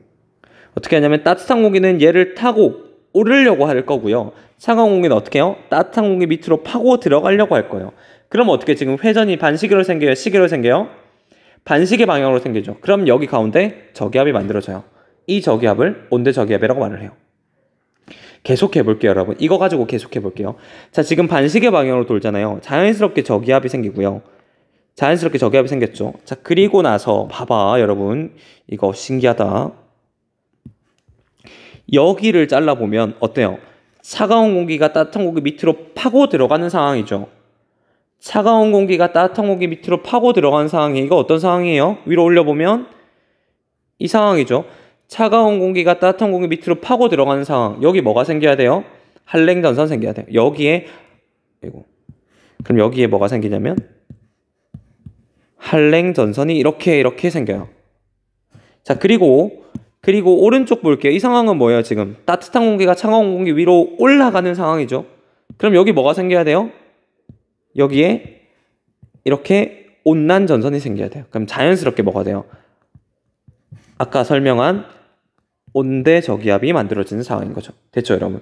어떻게 하냐면 따뜻한 공기는 얘를 타고 오르려고 할 거고요. 차가운 공기는 어떻게 해요? 따뜻한 공기 밑으로 파고 들어가려고 할 거예요. 그럼 어떻게 지금 회전이 반시계로 생겨요? 시계로 생겨요? 반시계 방향으로 생기죠. 그럼 여기 가운데 저기압이 만들어져요. 이 저기압을 온대저기압이라고 말을 해요. 계속해 볼게요, 여러분. 이거 가지고 계속해 볼게요. 자, 지금 반시계 방향으로 돌잖아요. 자연스럽게 저기압이 생기고요. 자연스럽게 저기압이 생겼죠. 자, 그리고 나서 봐봐, 여러분. 이거 신기하다. 여기를 잘라보면 어때요? 차가운 공기가 따뜻한 공기 밑으로 파고 들어가는 상황이죠. 차가운 공기가 따뜻한 공기 밑으로 파고 들어가는 상황이 이거 어떤 상황이에요? 위로 올려보면 이 상황이죠. 차가운 공기가 따뜻한 공기 밑으로 파고 들어가는 상황. 여기 뭐가 생겨야 돼요? 한랭전선 생겨야 돼요. 여기에 그럼 여기에 뭐가 생기냐면 한랭전선이 이렇게 생겨요. 자, 그리고 오른쪽 볼게요. 이 상황은 뭐예요, 지금? 따뜻한 공기가 차가운 공기 위로 올라가는 상황이죠. 그럼 여기 뭐가 생겨야 돼요? 여기에 이렇게 온난 전선이 생겨야 돼요. 그럼 자연스럽게 뭐가 돼요? 아까 설명한 온대저기압이 만들어지는 상황인 거죠. 됐죠, 여러분?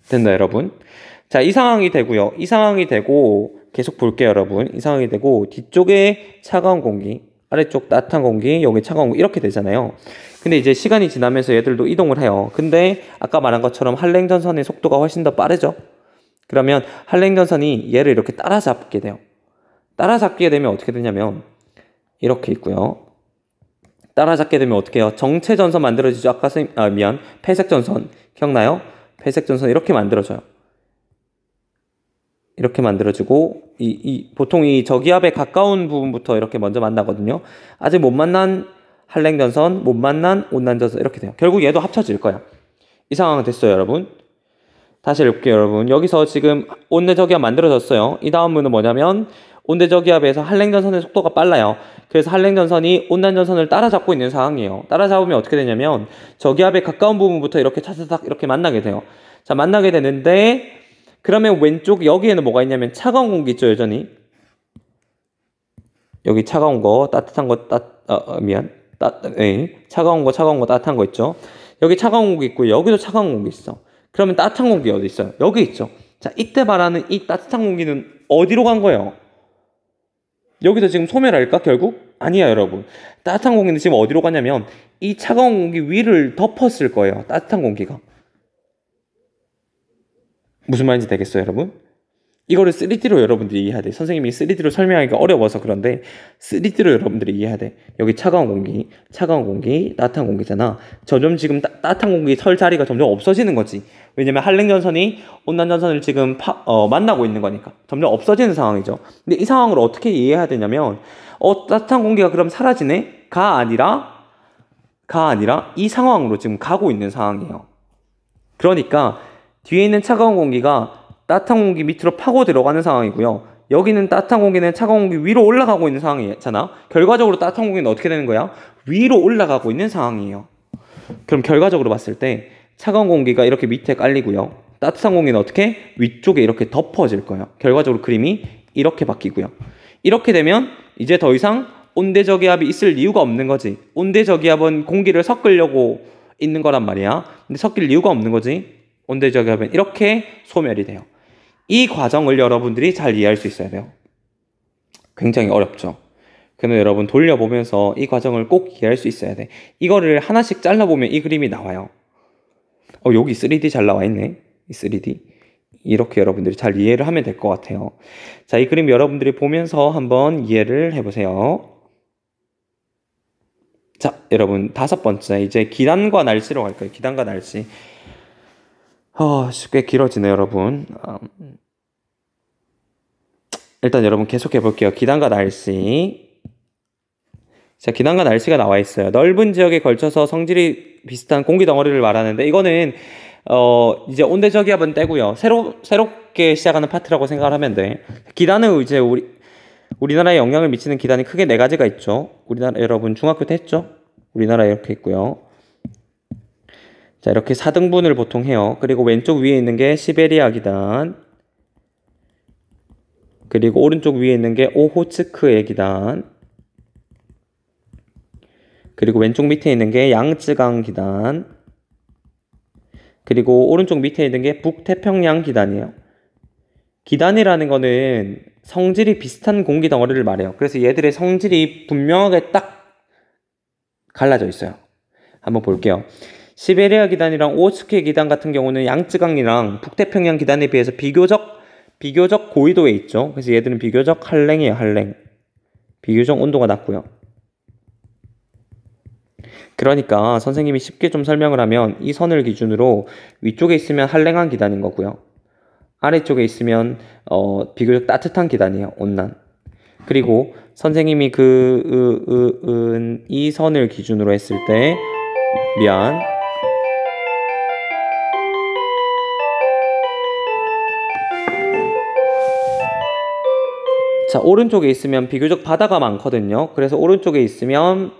됐나요, 여러분? 자, 이 상황이 되고요. 이 상황이 되고 계속 볼게요, 여러분. 이 상황이 되고 뒤쪽에 차가운 공기, 아래쪽 따뜻한 공기, 여기 차가운 공기 이렇게 되잖아요. 근데 이제 시간이 지나면서 얘들도 이동을 해요. 근데 아까 말한 것처럼 한랭전선의 속도가 훨씬 더 빠르죠. 그러면 한랭전선이 얘를 이렇게 따라잡게 돼요. 따라잡게 되면 어떻게 되냐면 이렇게 있고요. 따라잡게 되면 어떻게 해요? 정체전선 만들어지죠. 아까 회색전선 기억나요? 회색전선 이렇게 만들어져요. 이렇게 만들어지고 보통 이 저기압에 가까운 부분부터 이렇게 먼저 만나거든요. 아직 못 만난 한랭전선, 못 만난 온난전선 이렇게 돼요. 결국 얘도 합쳐질 거야. 이 상황은 됐어요, 여러분. 다시 읽을게요, 여러분. 여기서 지금 온대저기압 만들어졌어요. 이 다음은 뭐냐면 온대저기압에서 한랭전선의 속도가 빨라요. 그래서 한랭전선이 온난전선을 따라잡고 있는 상황이에요. 따라잡으면 어떻게 되냐면 저기압에 가까운 부분부터 이렇게 차차닥 이렇게 만나게 돼요. 자, 만나게 되는데 그러면 왼쪽 여기에는 뭐가 있냐면 차가운 공기 있죠, 여전히. 여기 차가운 거, 따뜻한 거, 차가운 거, 따뜻한 거 있죠. 여기 차가운 공기 있고 여기도 차가운 공기 있어. 그러면 따뜻한 공기 어디 있어요? 여기 있죠. 자, 이때 말하는 이 따뜻한 공기는 어디로 간 거예요? 여기서 지금 소멸할까, 결국? 아니야, 여러분. 따뜻한 공기는 지금 어디로 가냐면 이 차가운 공기 위를 덮었을 거예요. 따뜻한 공기가. 무슨 말인지 되겠어요, 여러분? 이거를 3D로 여러분들이 이해해야 돼. 선생님이 3D로 설명하기가 어려워서 그런데 3D로 여러분들이 이해해야 돼. 여기 차가운 공기, 따뜻한 공기잖아. 점점 지금 따뜻한 공기 설 자리가 점점 없어지는 거지. 왜냐면 한랭전선이 온난전선을 지금 만나고 있는 거니까. 점점 없어지는 상황이죠. 근데 이 상황을 어떻게 이해해야 되냐면 따뜻한 공기가 그럼 사라지네? 가 아니라 이 상황으로 지금 가고 있는 상황이에요. 그러니까 뒤에 있는 차가운 공기가 따뜻한 공기 밑으로 파고 들어가는 상황이고요. 여기는 따뜻한 공기는 차가운 공기 위로 올라가고 있는 상황이잖아. 결과적으로 따뜻한 공기는 어떻게 되는 거야? 위로 올라가고 있는 상황이에요. 그럼 결과적으로 봤을 때 차가운 공기가 이렇게 밑에 깔리고요. 따뜻한 공기는 어떻게? 위쪽에 이렇게 덮어질 거예요. 결과적으로 그림이 이렇게 바뀌고요. 이렇게 되면 이제 더 이상 온대저기압이 있을 이유가 없는 거지. 온대저기압은 공기를 섞으려고 있는 거란 말이야. 근데 섞일 이유가 없는 거지. 온대저기압은 이렇게 소멸이 돼요. 이 과정을 여러분들이 잘 이해할 수 있어야 돼요. 굉장히 어렵죠. 그래서 여러분 돌려보면서 이 과정을 꼭 이해할 수 있어야 돼. 이거를 하나씩 잘라보면 이 그림이 나와요. 여기 3D 잘 나와 있네. 이 3D. 이렇게 여러분들이 잘 이해를 하면 될 것 같아요. 자, 이 그림 여러분들이 보면서 한번 이해를 해보세요. 자, 여러분 5번째 이제 기단과 날씨로 갈까요? 기단과 날씨. 꽤 길어지네요, 여러분. 일단 여러분 계속 해볼게요. 기단과 날씨. 자, 기단과 날씨가 나와 있어요. 넓은 지역에 걸쳐서 성질이 비슷한 공기 덩어리를 말하는데 이거는 이제 온대저기압은 떼고요. 새롭게 시작하는 파트라고 생각을 하면 돼. 기단은 이제 우리나라에 영향을 미치는 기단이 크게 4가지가 있죠. 우리나라 여러분 중학교 때 했죠? 우리나라에 이렇게 있고요. 자, 이렇게 4등분을 보통 해요. 그리고 왼쪽 위에 있는 게 시베리아 기단. 그리고 오른쪽 위에 있는 게 오호츠크의 기단. 그리고 왼쪽 밑에 있는 게 양쯔강 기단. 그리고 오른쪽 밑에 있는 게 북태평양 기단이에요. 기단이라는 거는 성질이 비슷한 공기 덩어리를 말해요. 그래서 얘들의 성질이 분명하게 딱 갈라져 있어요. 한번 볼게요. 시베리아 기단이랑 오호츠크 기단 같은 경우는 양쯔강이랑 북태평양 기단에 비해서 비교적 고위도에 있죠. 그래서 얘들은 비교적 한랭이에요. 한랭. 비교적 온도가 낮고요. 그러니까 선생님이 쉽게 좀 설명을 하면 이 선을 기준으로 위쪽에 있으면 한랭한 기단인 거고요. 아래쪽에 있으면 비교적 따뜻한 기단이에요. 온난. 그리고 선생님이 이 선을 기준으로 했을 때 자, 오른쪽에 있으면 비교적 바다가 많거든요. 그래서 오른쪽에 있으면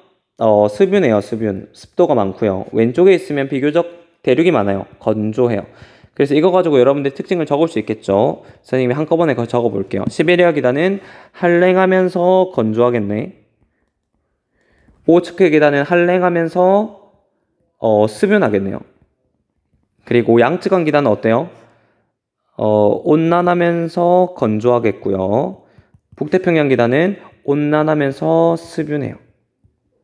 습유네요. 습도가 많고요. 왼쪽에 있으면 비교적 대륙이 많아요. 건조해요. 그래서 이거 가지고 여러분들 특징을 적을 수 있겠죠. 선생님이 한꺼번에 적어 볼게요. 시베리아 기단은 한랭하면서 건조하겠네. 오호츠크 기단은 한랭하면서 습유나겠네요. 그리고 양쯔강 기단은 어때요? 온난하면서 건조하겠고요. 북태평양 기단은 온난하면서 습유네요.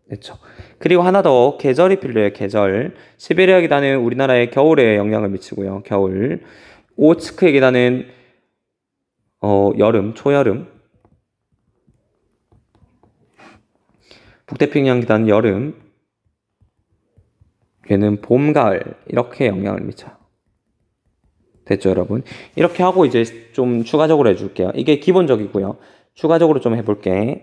그렇죠. 그리고 하나 더 계절이 필요해요. 계절. 시베리아 기단은 우리나라의 겨울에 영향을 미치고요. 겨울. 오호츠크 기단은 여름, 초여름. 북태평양 기단은 여름. 얘는 봄, 가을 이렇게 영향을 미쳐요. 됐죠, 여러분? 이렇게 하고 이제 좀 추가적으로 해줄게요. 이게 기본적이고요. 추가적으로 좀 해볼게.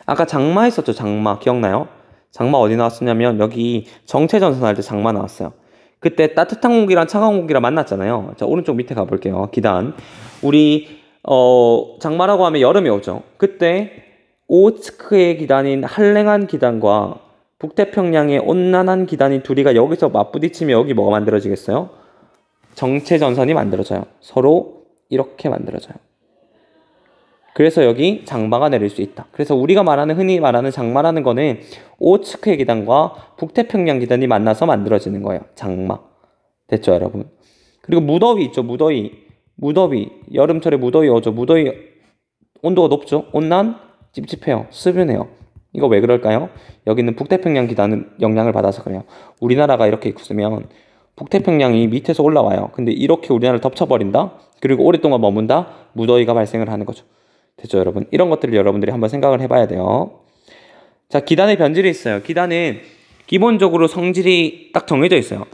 아까 장마 있었죠, 장마. 기억나요? 장마 어디 나왔었냐면 여기 정체전선 할 때 장마 나왔어요. 그때 따뜻한 공기랑 차가운 공기랑 만났잖아요. 자, 오른쪽 밑에 가볼게요. 기단. 우리 장마라고 하면 여름이 오죠. 그때 오호츠크의 기단인 한랭한 기단과 북태평양의 온난한 기단인 둘이가 여기서 맞부딪히면 여기 뭐가 만들어지겠어요? 정체전선이 만들어져요. 서로 이렇게 만들어져요. 그래서 여기 장마가 내릴 수 있다. 그래서 우리가 흔히 말하는 장마라는 거는 오호츠크의 기단과 북태평양 기단이 만나서 만들어지는 거예요. 장마. 됐죠, 여러분? 그리고 무더위 있죠, 무더위. 여름철에 무더위 오죠. 무더위 온도가 높죠. 온난, 찝찝해요. 습유해요. 이거 왜 그럴까요? 여기는 북태평양 기단은 영향을 받아서 그래요. 우리나라가 이렇게 있으면 북태평양이 밑에서 올라와요. 근데 이렇게 우리나라를 덮쳐버린다? 그리고 오랫동안 머문다? 무더위가 발생을 하는 거죠. 됐죠, 여러분? 이런 것들을 여러분들이 한번 생각을 해봐야 돼요. 자, 기단의 변질이 있어요. 기단은 기본적으로 성질이 딱 정해져 있어요.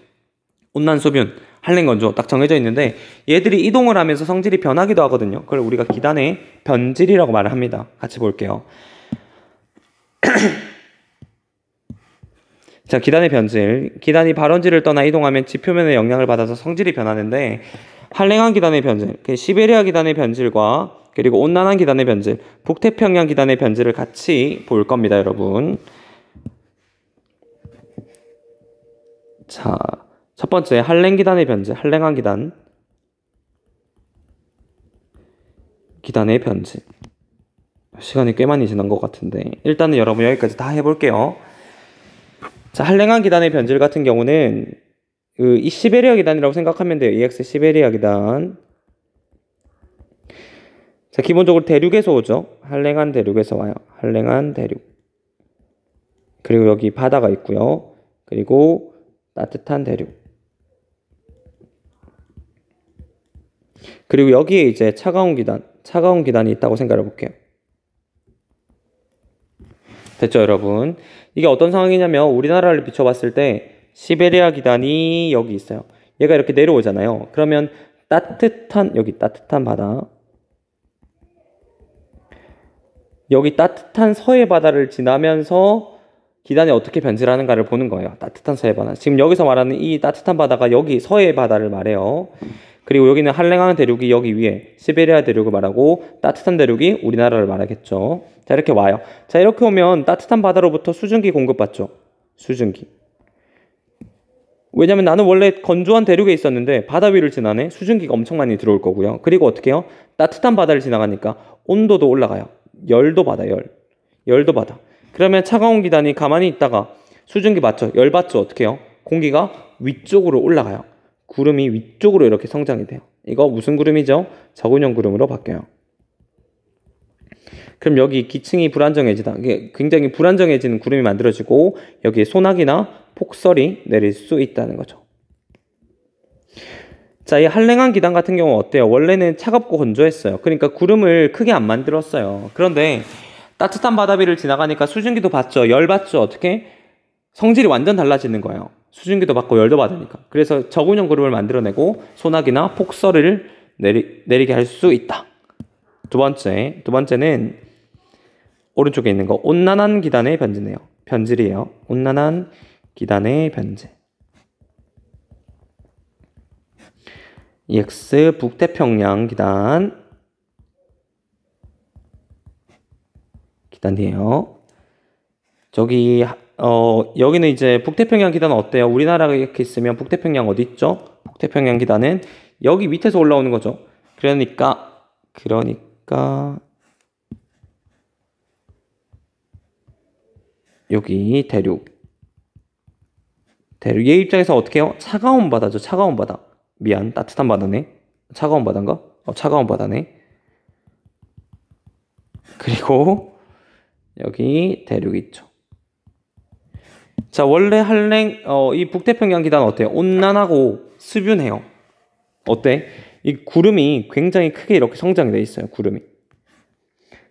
온난, 수분, 한랭, 건조 딱 정해져 있는데 얘들이 이동을 하면서 성질이 변하기도 하거든요. 그걸 우리가 기단의 변질이라고 말을 합니다. 같이 볼게요. 자, 기단의 변질. 기단이 발원지를 떠나 이동하면 지표면에 영향을 받아서 성질이 변하는데 한랭한 기단의 변질, 시베리아 기단의 변질과 그리고 온난한 기단의 변질, 북태평양 기단의 변질을 같이 볼 겁니다, 여러분. 자, 첫 번째 한랭 기단의 변질, 한랭한 기단의 변질. 시간이 꽤 많이 지난 것 같은데 일단은 여러분 여기까지 다 해볼게요. 자, 한랭한 기단의 변질 같은 경우는 이 시베리아 기단이라고 생각하면 돼요. EX 시베리아 기단. 자, 기본적으로 대륙에서 오죠. 한랭한 대륙에서 와요. 한랭한 대륙. 그리고 여기 바다가 있고요. 그리고 따뜻한 대륙. 그리고 여기에 이제 차가운 기단이 있다고 생각해 볼게요. 됐죠, 여러분? 이게 어떤 상황이냐면 우리나라를 비춰봤을 때 시베리아 기단이 여기 있어요. 얘가 이렇게 내려오잖아요. 그러면 여기 따뜻한 바다, 여기 따뜻한 서해 바다를 지나면서 기단이 어떻게 변질하는가를 보는 거예요. 따뜻한 서해 바다. 지금 여기서 말하는 이 따뜻한 바다가 여기 서해 바다를 말해요. 그리고 여기는 한랭한 대륙이 여기 위에 시베리아 대륙을 말하고 따뜻한 대륙이 우리나라를 말하겠죠. 자, 이렇게 와요. 자, 이렇게 오면 따뜻한 바다로부터 수증기 공급받죠. 수증기. 왜냐면 나는 원래 건조한 대륙에 있었는데 바다 위를 지나네. 수증기가 엄청 많이 들어올 거고요. 그리고 어떻게 해요? 따뜻한 바다를 지나가니까 온도도 올라가요. 열도 받아, 열도 받아. 그러면 차가운 기단이 가만히 있다가 수증기 받죠. 열 받죠. 어떻게 해요? 공기가 위쪽으로 올라가요. 구름이 위쪽으로 이렇게 성장이 돼요. 이거 무슨 구름이죠? 적은형 구름으로 바뀌어요. 그럼 여기 기층이 불안정해지다. 이게 굉장히 불안정해지는 구름이 만들어지고 여기에 소나기나 폭설이 내릴 수 있다는 거죠. 자, 이 한랭한 기단 같은 경우 어때요? 원래는 차갑고 건조했어요. 그러니까 구름을 크게 안 만들었어요. 그런데 따뜻한 바다 위를 지나가니까 수증기도 받죠. 열 받죠. 어떻게? 성질이 완전 달라지는 거예요. 수증기도 받고 열도 받으니까. 그래서 적은형 구름을 만들어내고 소나기나 폭설을 내리게 할 수 있다. 두 번째는 오른쪽에 있는 거 온난한 기단의 변질이에요. 변질이에요. 온난한 기단의 변질. EX 북태평양 기단이에요. 저기 여기는 이제 북태평양 기단은 어때요? 우리나라가 이렇게 있으면 북태평양 어디 있죠? 북태평양 기단은 여기 밑에서 올라오는 거죠. 그러니까 여기 대륙. 얘 입장에서 어떻게 해요? 차가운 바다죠. 차가운 바다. 미안, 따뜻한 바다네. 차가운 바다인가? 차가운 바다네. 그리고 여기 대륙이 있죠. 자, 원래 이 북태평양 기단 어때요? 온난하고 수변해요. 어때? 이 구름이 굉장히 크게 이렇게 성장이 돼 있어요. 구름이.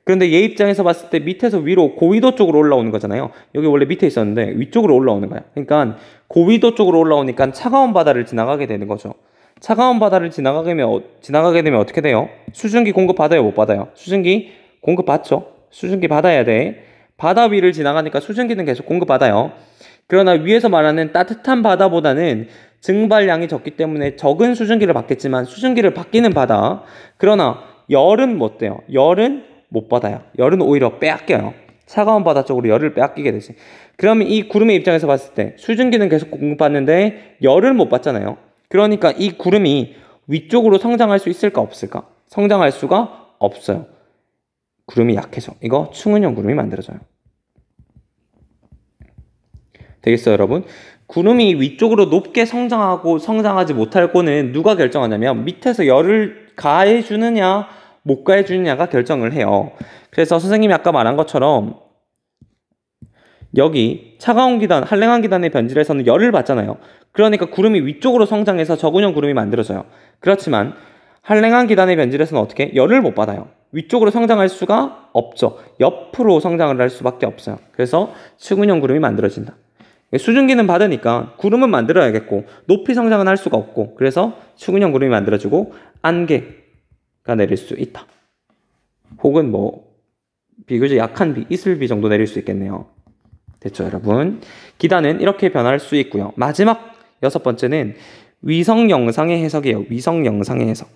그런데 얘 입장에서 봤을 때 밑에서 위로 고위도 쪽으로 올라오는 거잖아요. 여기 원래 밑에 있었는데 위쪽으로 올라오는 거야. 그러니까 고위도 쪽으로 올라오니까 차가운 바다를 지나가게 되는 거죠. 차가운 바다를 지나가게 되면 어떻게 돼요? 수증기 공급 받아요? 못 받아요? 수증기 공급 받죠. 수증기 받아야 돼. 바다 위를 지나가니까 수증기는 계속 공급 받아요. 그러나 위에서 말하는 따뜻한 바다보다는 증발량이 적기 때문에 적은 수증기를 받겠지만 수증기를 받기는 받아. 그러나 열은 못 돼요. 열은 못 받아요. 열은 오히려 빼앗겨요. 차가운 바다 쪽으로 열을 빼앗기게 되지. 그러면 이 구름의 입장에서 봤을 때 수증기는 계속 공급받는데 열을 못 받잖아요. 그러니까 이 구름이 위쪽으로 성장할 수 있을까 없을까? 성장할 수가 없어요. 구름이 약해져. 이거 충은형 구름이 만들어져요. 되겠어요, 여러분? 구름이 위쪽으로 높게 성장하고 성장하지 못할 거는 누가 결정하냐면 밑에서 열을 가해주느냐 못 가해주느냐가 결정을 해요. 그래서 선생님이 아까 말한 것처럼 여기 차가운 기단, 한랭한 기단의 변질에서는 열을 받잖아요. 그러니까 구름이 위쪽으로 성장해서 적은형 구름이 만들어져요. 그렇지만 한랭한 기단의 변질에서는 어떻게? 열을 못 받아요. 위쪽으로 성장할 수가 없죠. 옆으로 성장을 할 수밖에 없어요. 그래서 측은형 구름이 만들어진다. 수증기는 받으니까 구름은 만들어야겠고 높이 성장은 할 수가 없고 그래서 측은형 구름이 만들어지고 안개가 내릴 수 있다. 혹은 뭐 비교적 약한 비, 이슬비 정도 내릴 수 있겠네요. 됐죠, 여러분? 기단은 이렇게 변할 수 있고요. 마지막 6번째는 위성 영상의 해석이에요. 위성 영상의 해석.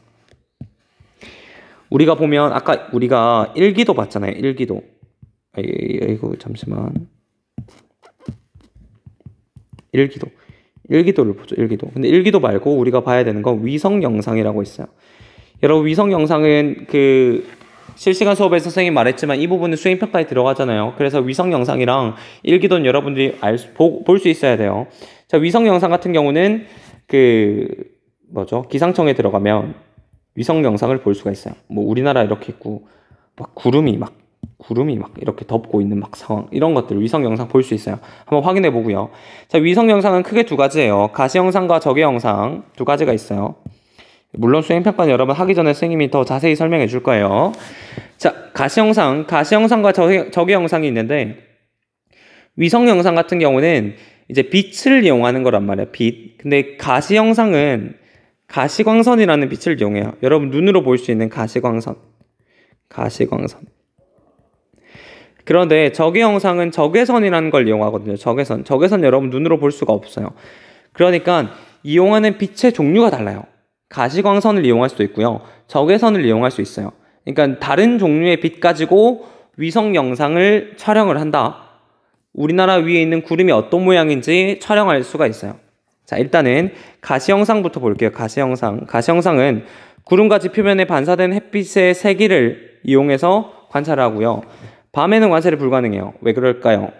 우리가 보면 아까 우리가 일기도 봤잖아요. 일기도. 이거 잠시만. 일기도를 보죠. 일기도. 근데 일기도 말고 우리가 봐야 되는 건 위성 영상이라고 있어요. 여러분, 위성 영상은 실시간 수업에서 선생님이 말했지만 이 부분은 수행평가에 들어가잖아요. 그래서 위성 영상이랑 일기도는 여러분들이 볼 수 있어야 돼요. 자, 위성 영상 같은 경우는 기상청에 들어가면 위성 영상을 볼 수가 있어요. 뭐 우리나라 이렇게 있고 막 구름이 막 이렇게 덮고 있는 막 상황, 이런 것들 위성 영상 볼 수 있어요. 한번 확인해 보고요. 자, 위성 영상은 크게 두 가지예요. 가시 영상과 적외 영상 두 가지가 있어요. 물론 수행평가는 여러분 하기 전에 선생님이 더 자세히 설명해 줄 거예요. 자, 가시 영상과 적외 영상이 있는데, 위성 영상 같은 경우는 이제 빛을 이용하는 거란 말이에요. 빛. 근데 가시 영상은 가시광선이라는 빛을 이용해요. 여러분 눈으로 볼 수 있는 가시광선. 그런데 적외 영상은 적외선이라는 걸 이용하거든요. 적외선 여러분 눈으로 볼 수가 없어요. 그러니까 이용하는 빛의 종류가 달라요. 가시광선을 이용할 수도 있고요. 적외선을 이용할 수 있어요. 그러니까 다른 종류의 빛 가지고 위성 영상을 촬영을 한다. 우리나라 위에 있는 구름이 어떤 모양인지 촬영할 수가 있어요. 자, 일단은 가시 영상부터 볼게요. 가시 영상은 구름과 지표면에 반사된 햇빛의 세기를 이용해서 관찰하고요. 밤에는 관찰이 불가능해요. 왜 그럴까요?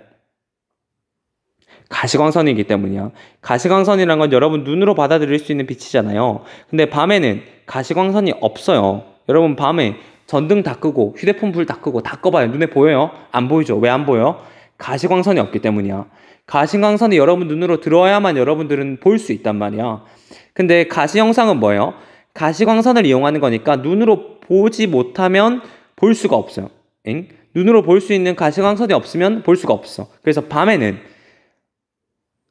가시광선이기 때문이야. 가시광선이라는 건 여러분 눈으로 받아들일 수 있는 빛이잖아요. 근데 밤에는 가시광선이 없어요. 여러분 밤에 전등 다 끄고 휴대폰 불 다 끄고 다 꺼봐요. 눈에 보여요? 안 보이죠? 왜 안 보여? 가시광선이 없기 때문이야. 가시광선이 여러분 눈으로 들어와야만 여러분들은 볼 수 있단 말이야. 근데 가시 영상은 뭐예요? 가시광선을 이용하는 거니까 눈으로 보지 못하면 볼 수가 없어요. 눈으로 볼 수 있는 가시광선이 없으면 볼 수가 없어. 그래서 밤에는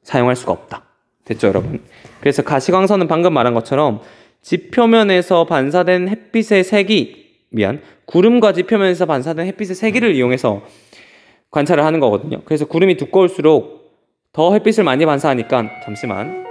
사용할 수가 없다. 됐죠, 여러분? 그래서 가시광선은 방금 말한 것처럼 지표면에서 반사된 햇빛의 구름과 지표면에서 반사된 햇빛의 세기를 이용해서 관찰을 하는 거거든요. 그래서 구름이 두꺼울수록 더 햇빛을 많이 반사하니까, 잠시만.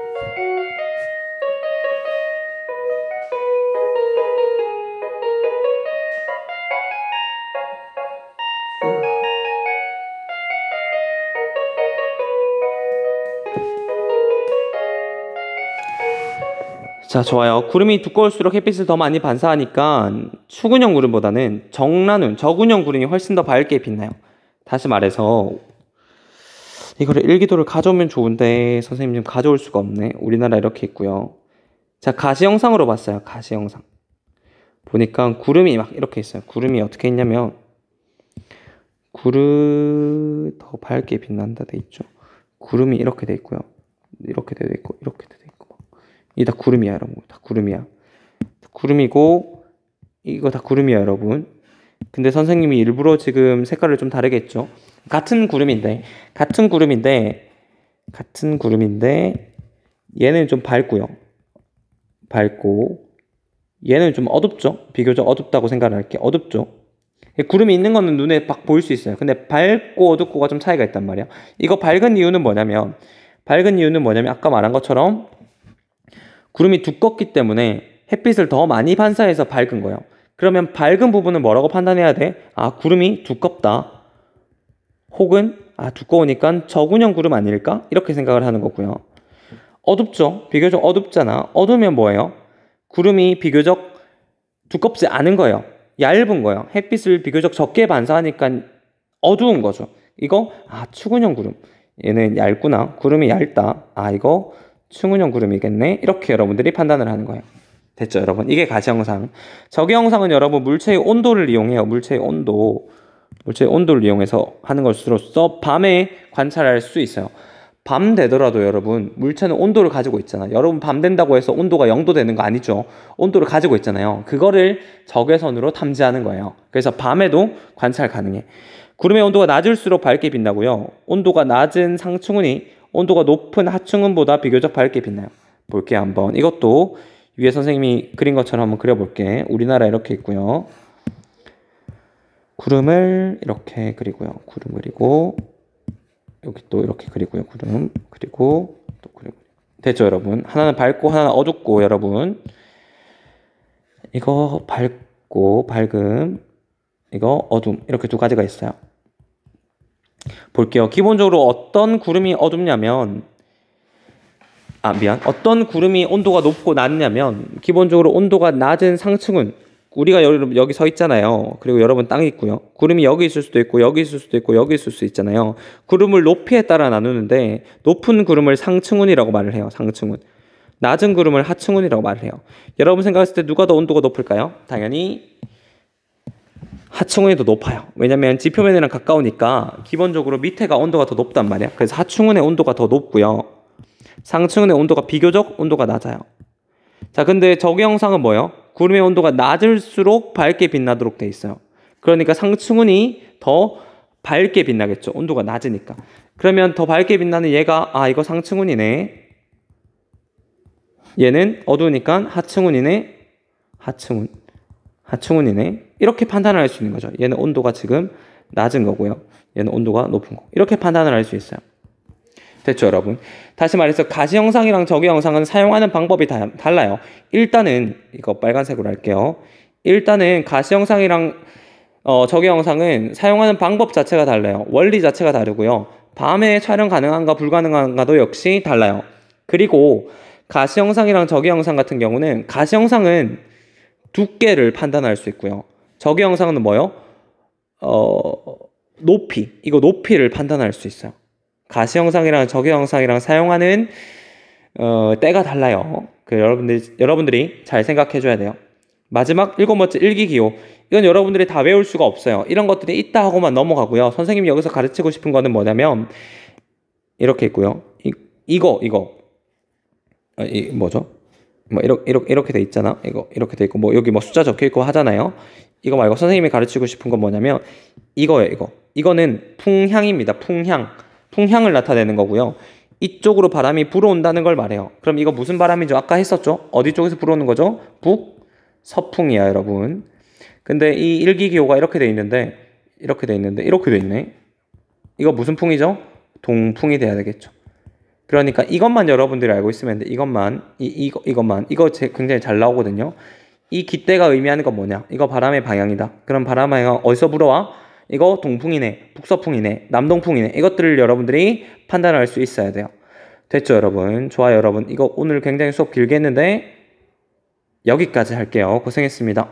자, 좋아요. 구름이 두꺼울수록 햇빛을 더 많이 반사하니까 축은형 구름보다는 저군형 구름이 훨씬 더 밝게 빛나요. 다시 말해서 이거를 일기도를 가져오면 좋은데 선생님 지금 가져올 수가 없네. 우리나라 이렇게 있고요. 자, 가시 영상으로 봤어요. 가시 영상 보니까 구름이 막 이렇게 있어요. 구름이 어떻게 있냐면 더 밝게 빛난다 돼 있죠. 구름이 이렇게 돼 있고요. 이렇게 돼 있고 이렇게 돼 있고. 이게 다 구름이야, 여러분. 다 구름이야. 구름이고 이거 다 구름이야, 여러분. 근데 선생님이 일부러 지금 색깔을 좀 다르게 했죠. 같은 구름인데 얘는 좀 밝고요. 얘는 좀 어둡죠. 비교적 어둡다고 생각을 할게. 어둡죠. 구름이 있는 거는 눈에 막 보일 수 있어요. 근데 밝고 어둡고가 좀 차이가 있단 말이야. 이거 밝은 이유는 뭐냐면 아까 말한 것처럼 구름이 두껍기 때문에 햇빛을 더 많이 반사해서 밝은 거예요. 그러면 밝은 부분은 뭐라고 판단해야 돼? 아, 구름이 두껍다. 혹은 두꺼우니까 저군형 구름 아닐까? 이렇게 생각을 하는 거고요. 어둡죠? 비교적 어둡잖아. 어두우면 뭐예요? 구름이 비교적 두껍지 않은 거예요. 얇은 거예요. 햇빛을 비교적 적게 반사하니까 어두운 거죠. 이거 축은형 구름. 얘는 얇구나. 구름이 얇다. 이거 충은형 구름이겠네. 이렇게 여러분들이 판단을 하는 거예요. 됐죠, 여러분? 이게 가시영상. 적외영상은 여러분 물체의 온도를 이용해요. 물체의 온도를 이용해서 하는 것으로서 밤에 관찰할 수 있어요. 밤 되더라도 여러분 물체는 온도를 가지고 있잖아요. 여러분 밤 된다고 해서 온도가 0도 되는 거 아니죠. 온도를 가지고 있잖아요. 그거를 적외선으로 탐지하는 거예요. 그래서 밤에도 관찰 가능해. 구름의 온도가 낮을수록 밝게 빛나고요. 온도가 낮은 상층운이 온도가 높은 하층운보다 비교적 밝게 빛나요. 볼게요, 한번. 이것도 위에 선생님이 그린 것처럼 한번 그려볼게. 우리나라 이렇게 있고요. 구름을 이렇게 그리고요. 구름 그리고 여기 또 이렇게 그리고요. 구름 그리고 또 그리고. 됐죠, 여러분? 하나는 밝고 하나는 어둡고, 여러분. 이거 밝고 밝음, 이거 어둠, 이렇게 두 가지가 있어요. 볼게요. 기본적으로 어떤 구름이 어둡냐면 어떤 구름이 온도가 높고 낮냐면 기본적으로 온도가 낮은 상층운 우리가 여기 서 있잖아요. 그리고 여러분 땅에 있고요. 구름이 여기 있을 수도 있고 여기 있을 수도 있고 여기 있을 수 있잖아요. 구름을 높이에 따라 나누는데 높은 구름을 상층운이라고 말을 해요. 상층운. 낮은 구름을 하층운이라고 말을 해요. 여러분 생각했을 때 누가 더 온도가 높을까요? 당연히 하층운이 더 높아요. 왜냐면 지표면이랑 가까우니까 기본적으로 밑에가 온도가 더 높단 말이야. 그래서 하층운의 온도가 더 높고요. 상층운의 온도가 비교적 온도가 낮아요. 자, 근데 저기 영상은 뭐예요? 구름의 온도가 낮을수록 밝게 빛나도록 돼 있어요. 그러니까 상층운이 더 밝게 빛나겠죠. 온도가 낮으니까. 그러면 더 밝게 빛나는 얘가 이거 상층운이네. 얘는 어두우니까 하층운이네. 하층운이네. 이렇게 판단을 할 수 있는 거죠. 얘는 온도가 지금 낮은 거고요. 얘는 온도가 높은 거. 이렇게 판단을 할 수 있어요. 됐죠, 여러분? 다시 말해서 가시 영상이랑 저기 영상은 사용하는 방법이 달라요. 일단은 이거 빨간색으로 할게요. 일단은 가시 영상이랑 저기 영상은 사용하는 방법 자체가 달라요. 원리 자체가 다르고요. 밤에 촬영 가능한가 불가능한가도 역시 달라요. 그리고 가시 영상이랑 저기 영상 같은 경우는 가시 영상은 두께를 판단할 수 있고요. 저기 영상은 뭐요? 이거 높이를 판단할 수 있어요. 가시 영상이랑 저기 영상이랑 사용하는 때가 달라요. 여러분들이 잘 생각해 줘야 돼요. 마지막 7번째 일기기호. 이건 여러분들이 다 외울 수가 없어요. 이런 것들이 있다 하고만 넘어가고요. 선생님이 여기서 가르치고 싶은 거는 뭐냐면 이렇게 있고요. 이거 뭐죠? 뭐 이렇게 돼 있잖아. 이렇게 돼 있고 뭐 여기 뭐 숫자 적혀 있고 하잖아요. 이거 말고 선생님이 가르치고 싶은 건 뭐냐면 이거예요. 이거는 풍향입니다. 풍향을 나타내는 거고요. 이쪽으로 바람이 불어온다는 걸 말해요. 그럼 이거 무슨 바람이죠? 아까 했었죠? 어디 쪽에서 불어오는 거죠? 북서풍이야, 여러분. 근데 이 일기기호가 이렇게 돼 있는데 이렇게 돼 있네. 이거 무슨 풍이죠? 동풍이 돼야 되겠죠. 그러니까 이것만 여러분들이 알고 있으면 돼. 이것만 굉장히 잘 나오거든요. 이 깃대가 의미하는 건 뭐냐? 이거 바람의 방향이다. 그럼 바람 방향 어디서 불어와? 이거 동풍이네, 북서풍이네, 남동풍이네. 이것들을 여러분들이 판단할 수 있어야 돼요. 됐죠, 여러분? 좋아요, 여러분. 이거 오늘 굉장히 수업 길게 했는데 여기까지 할게요. 고생했습니다.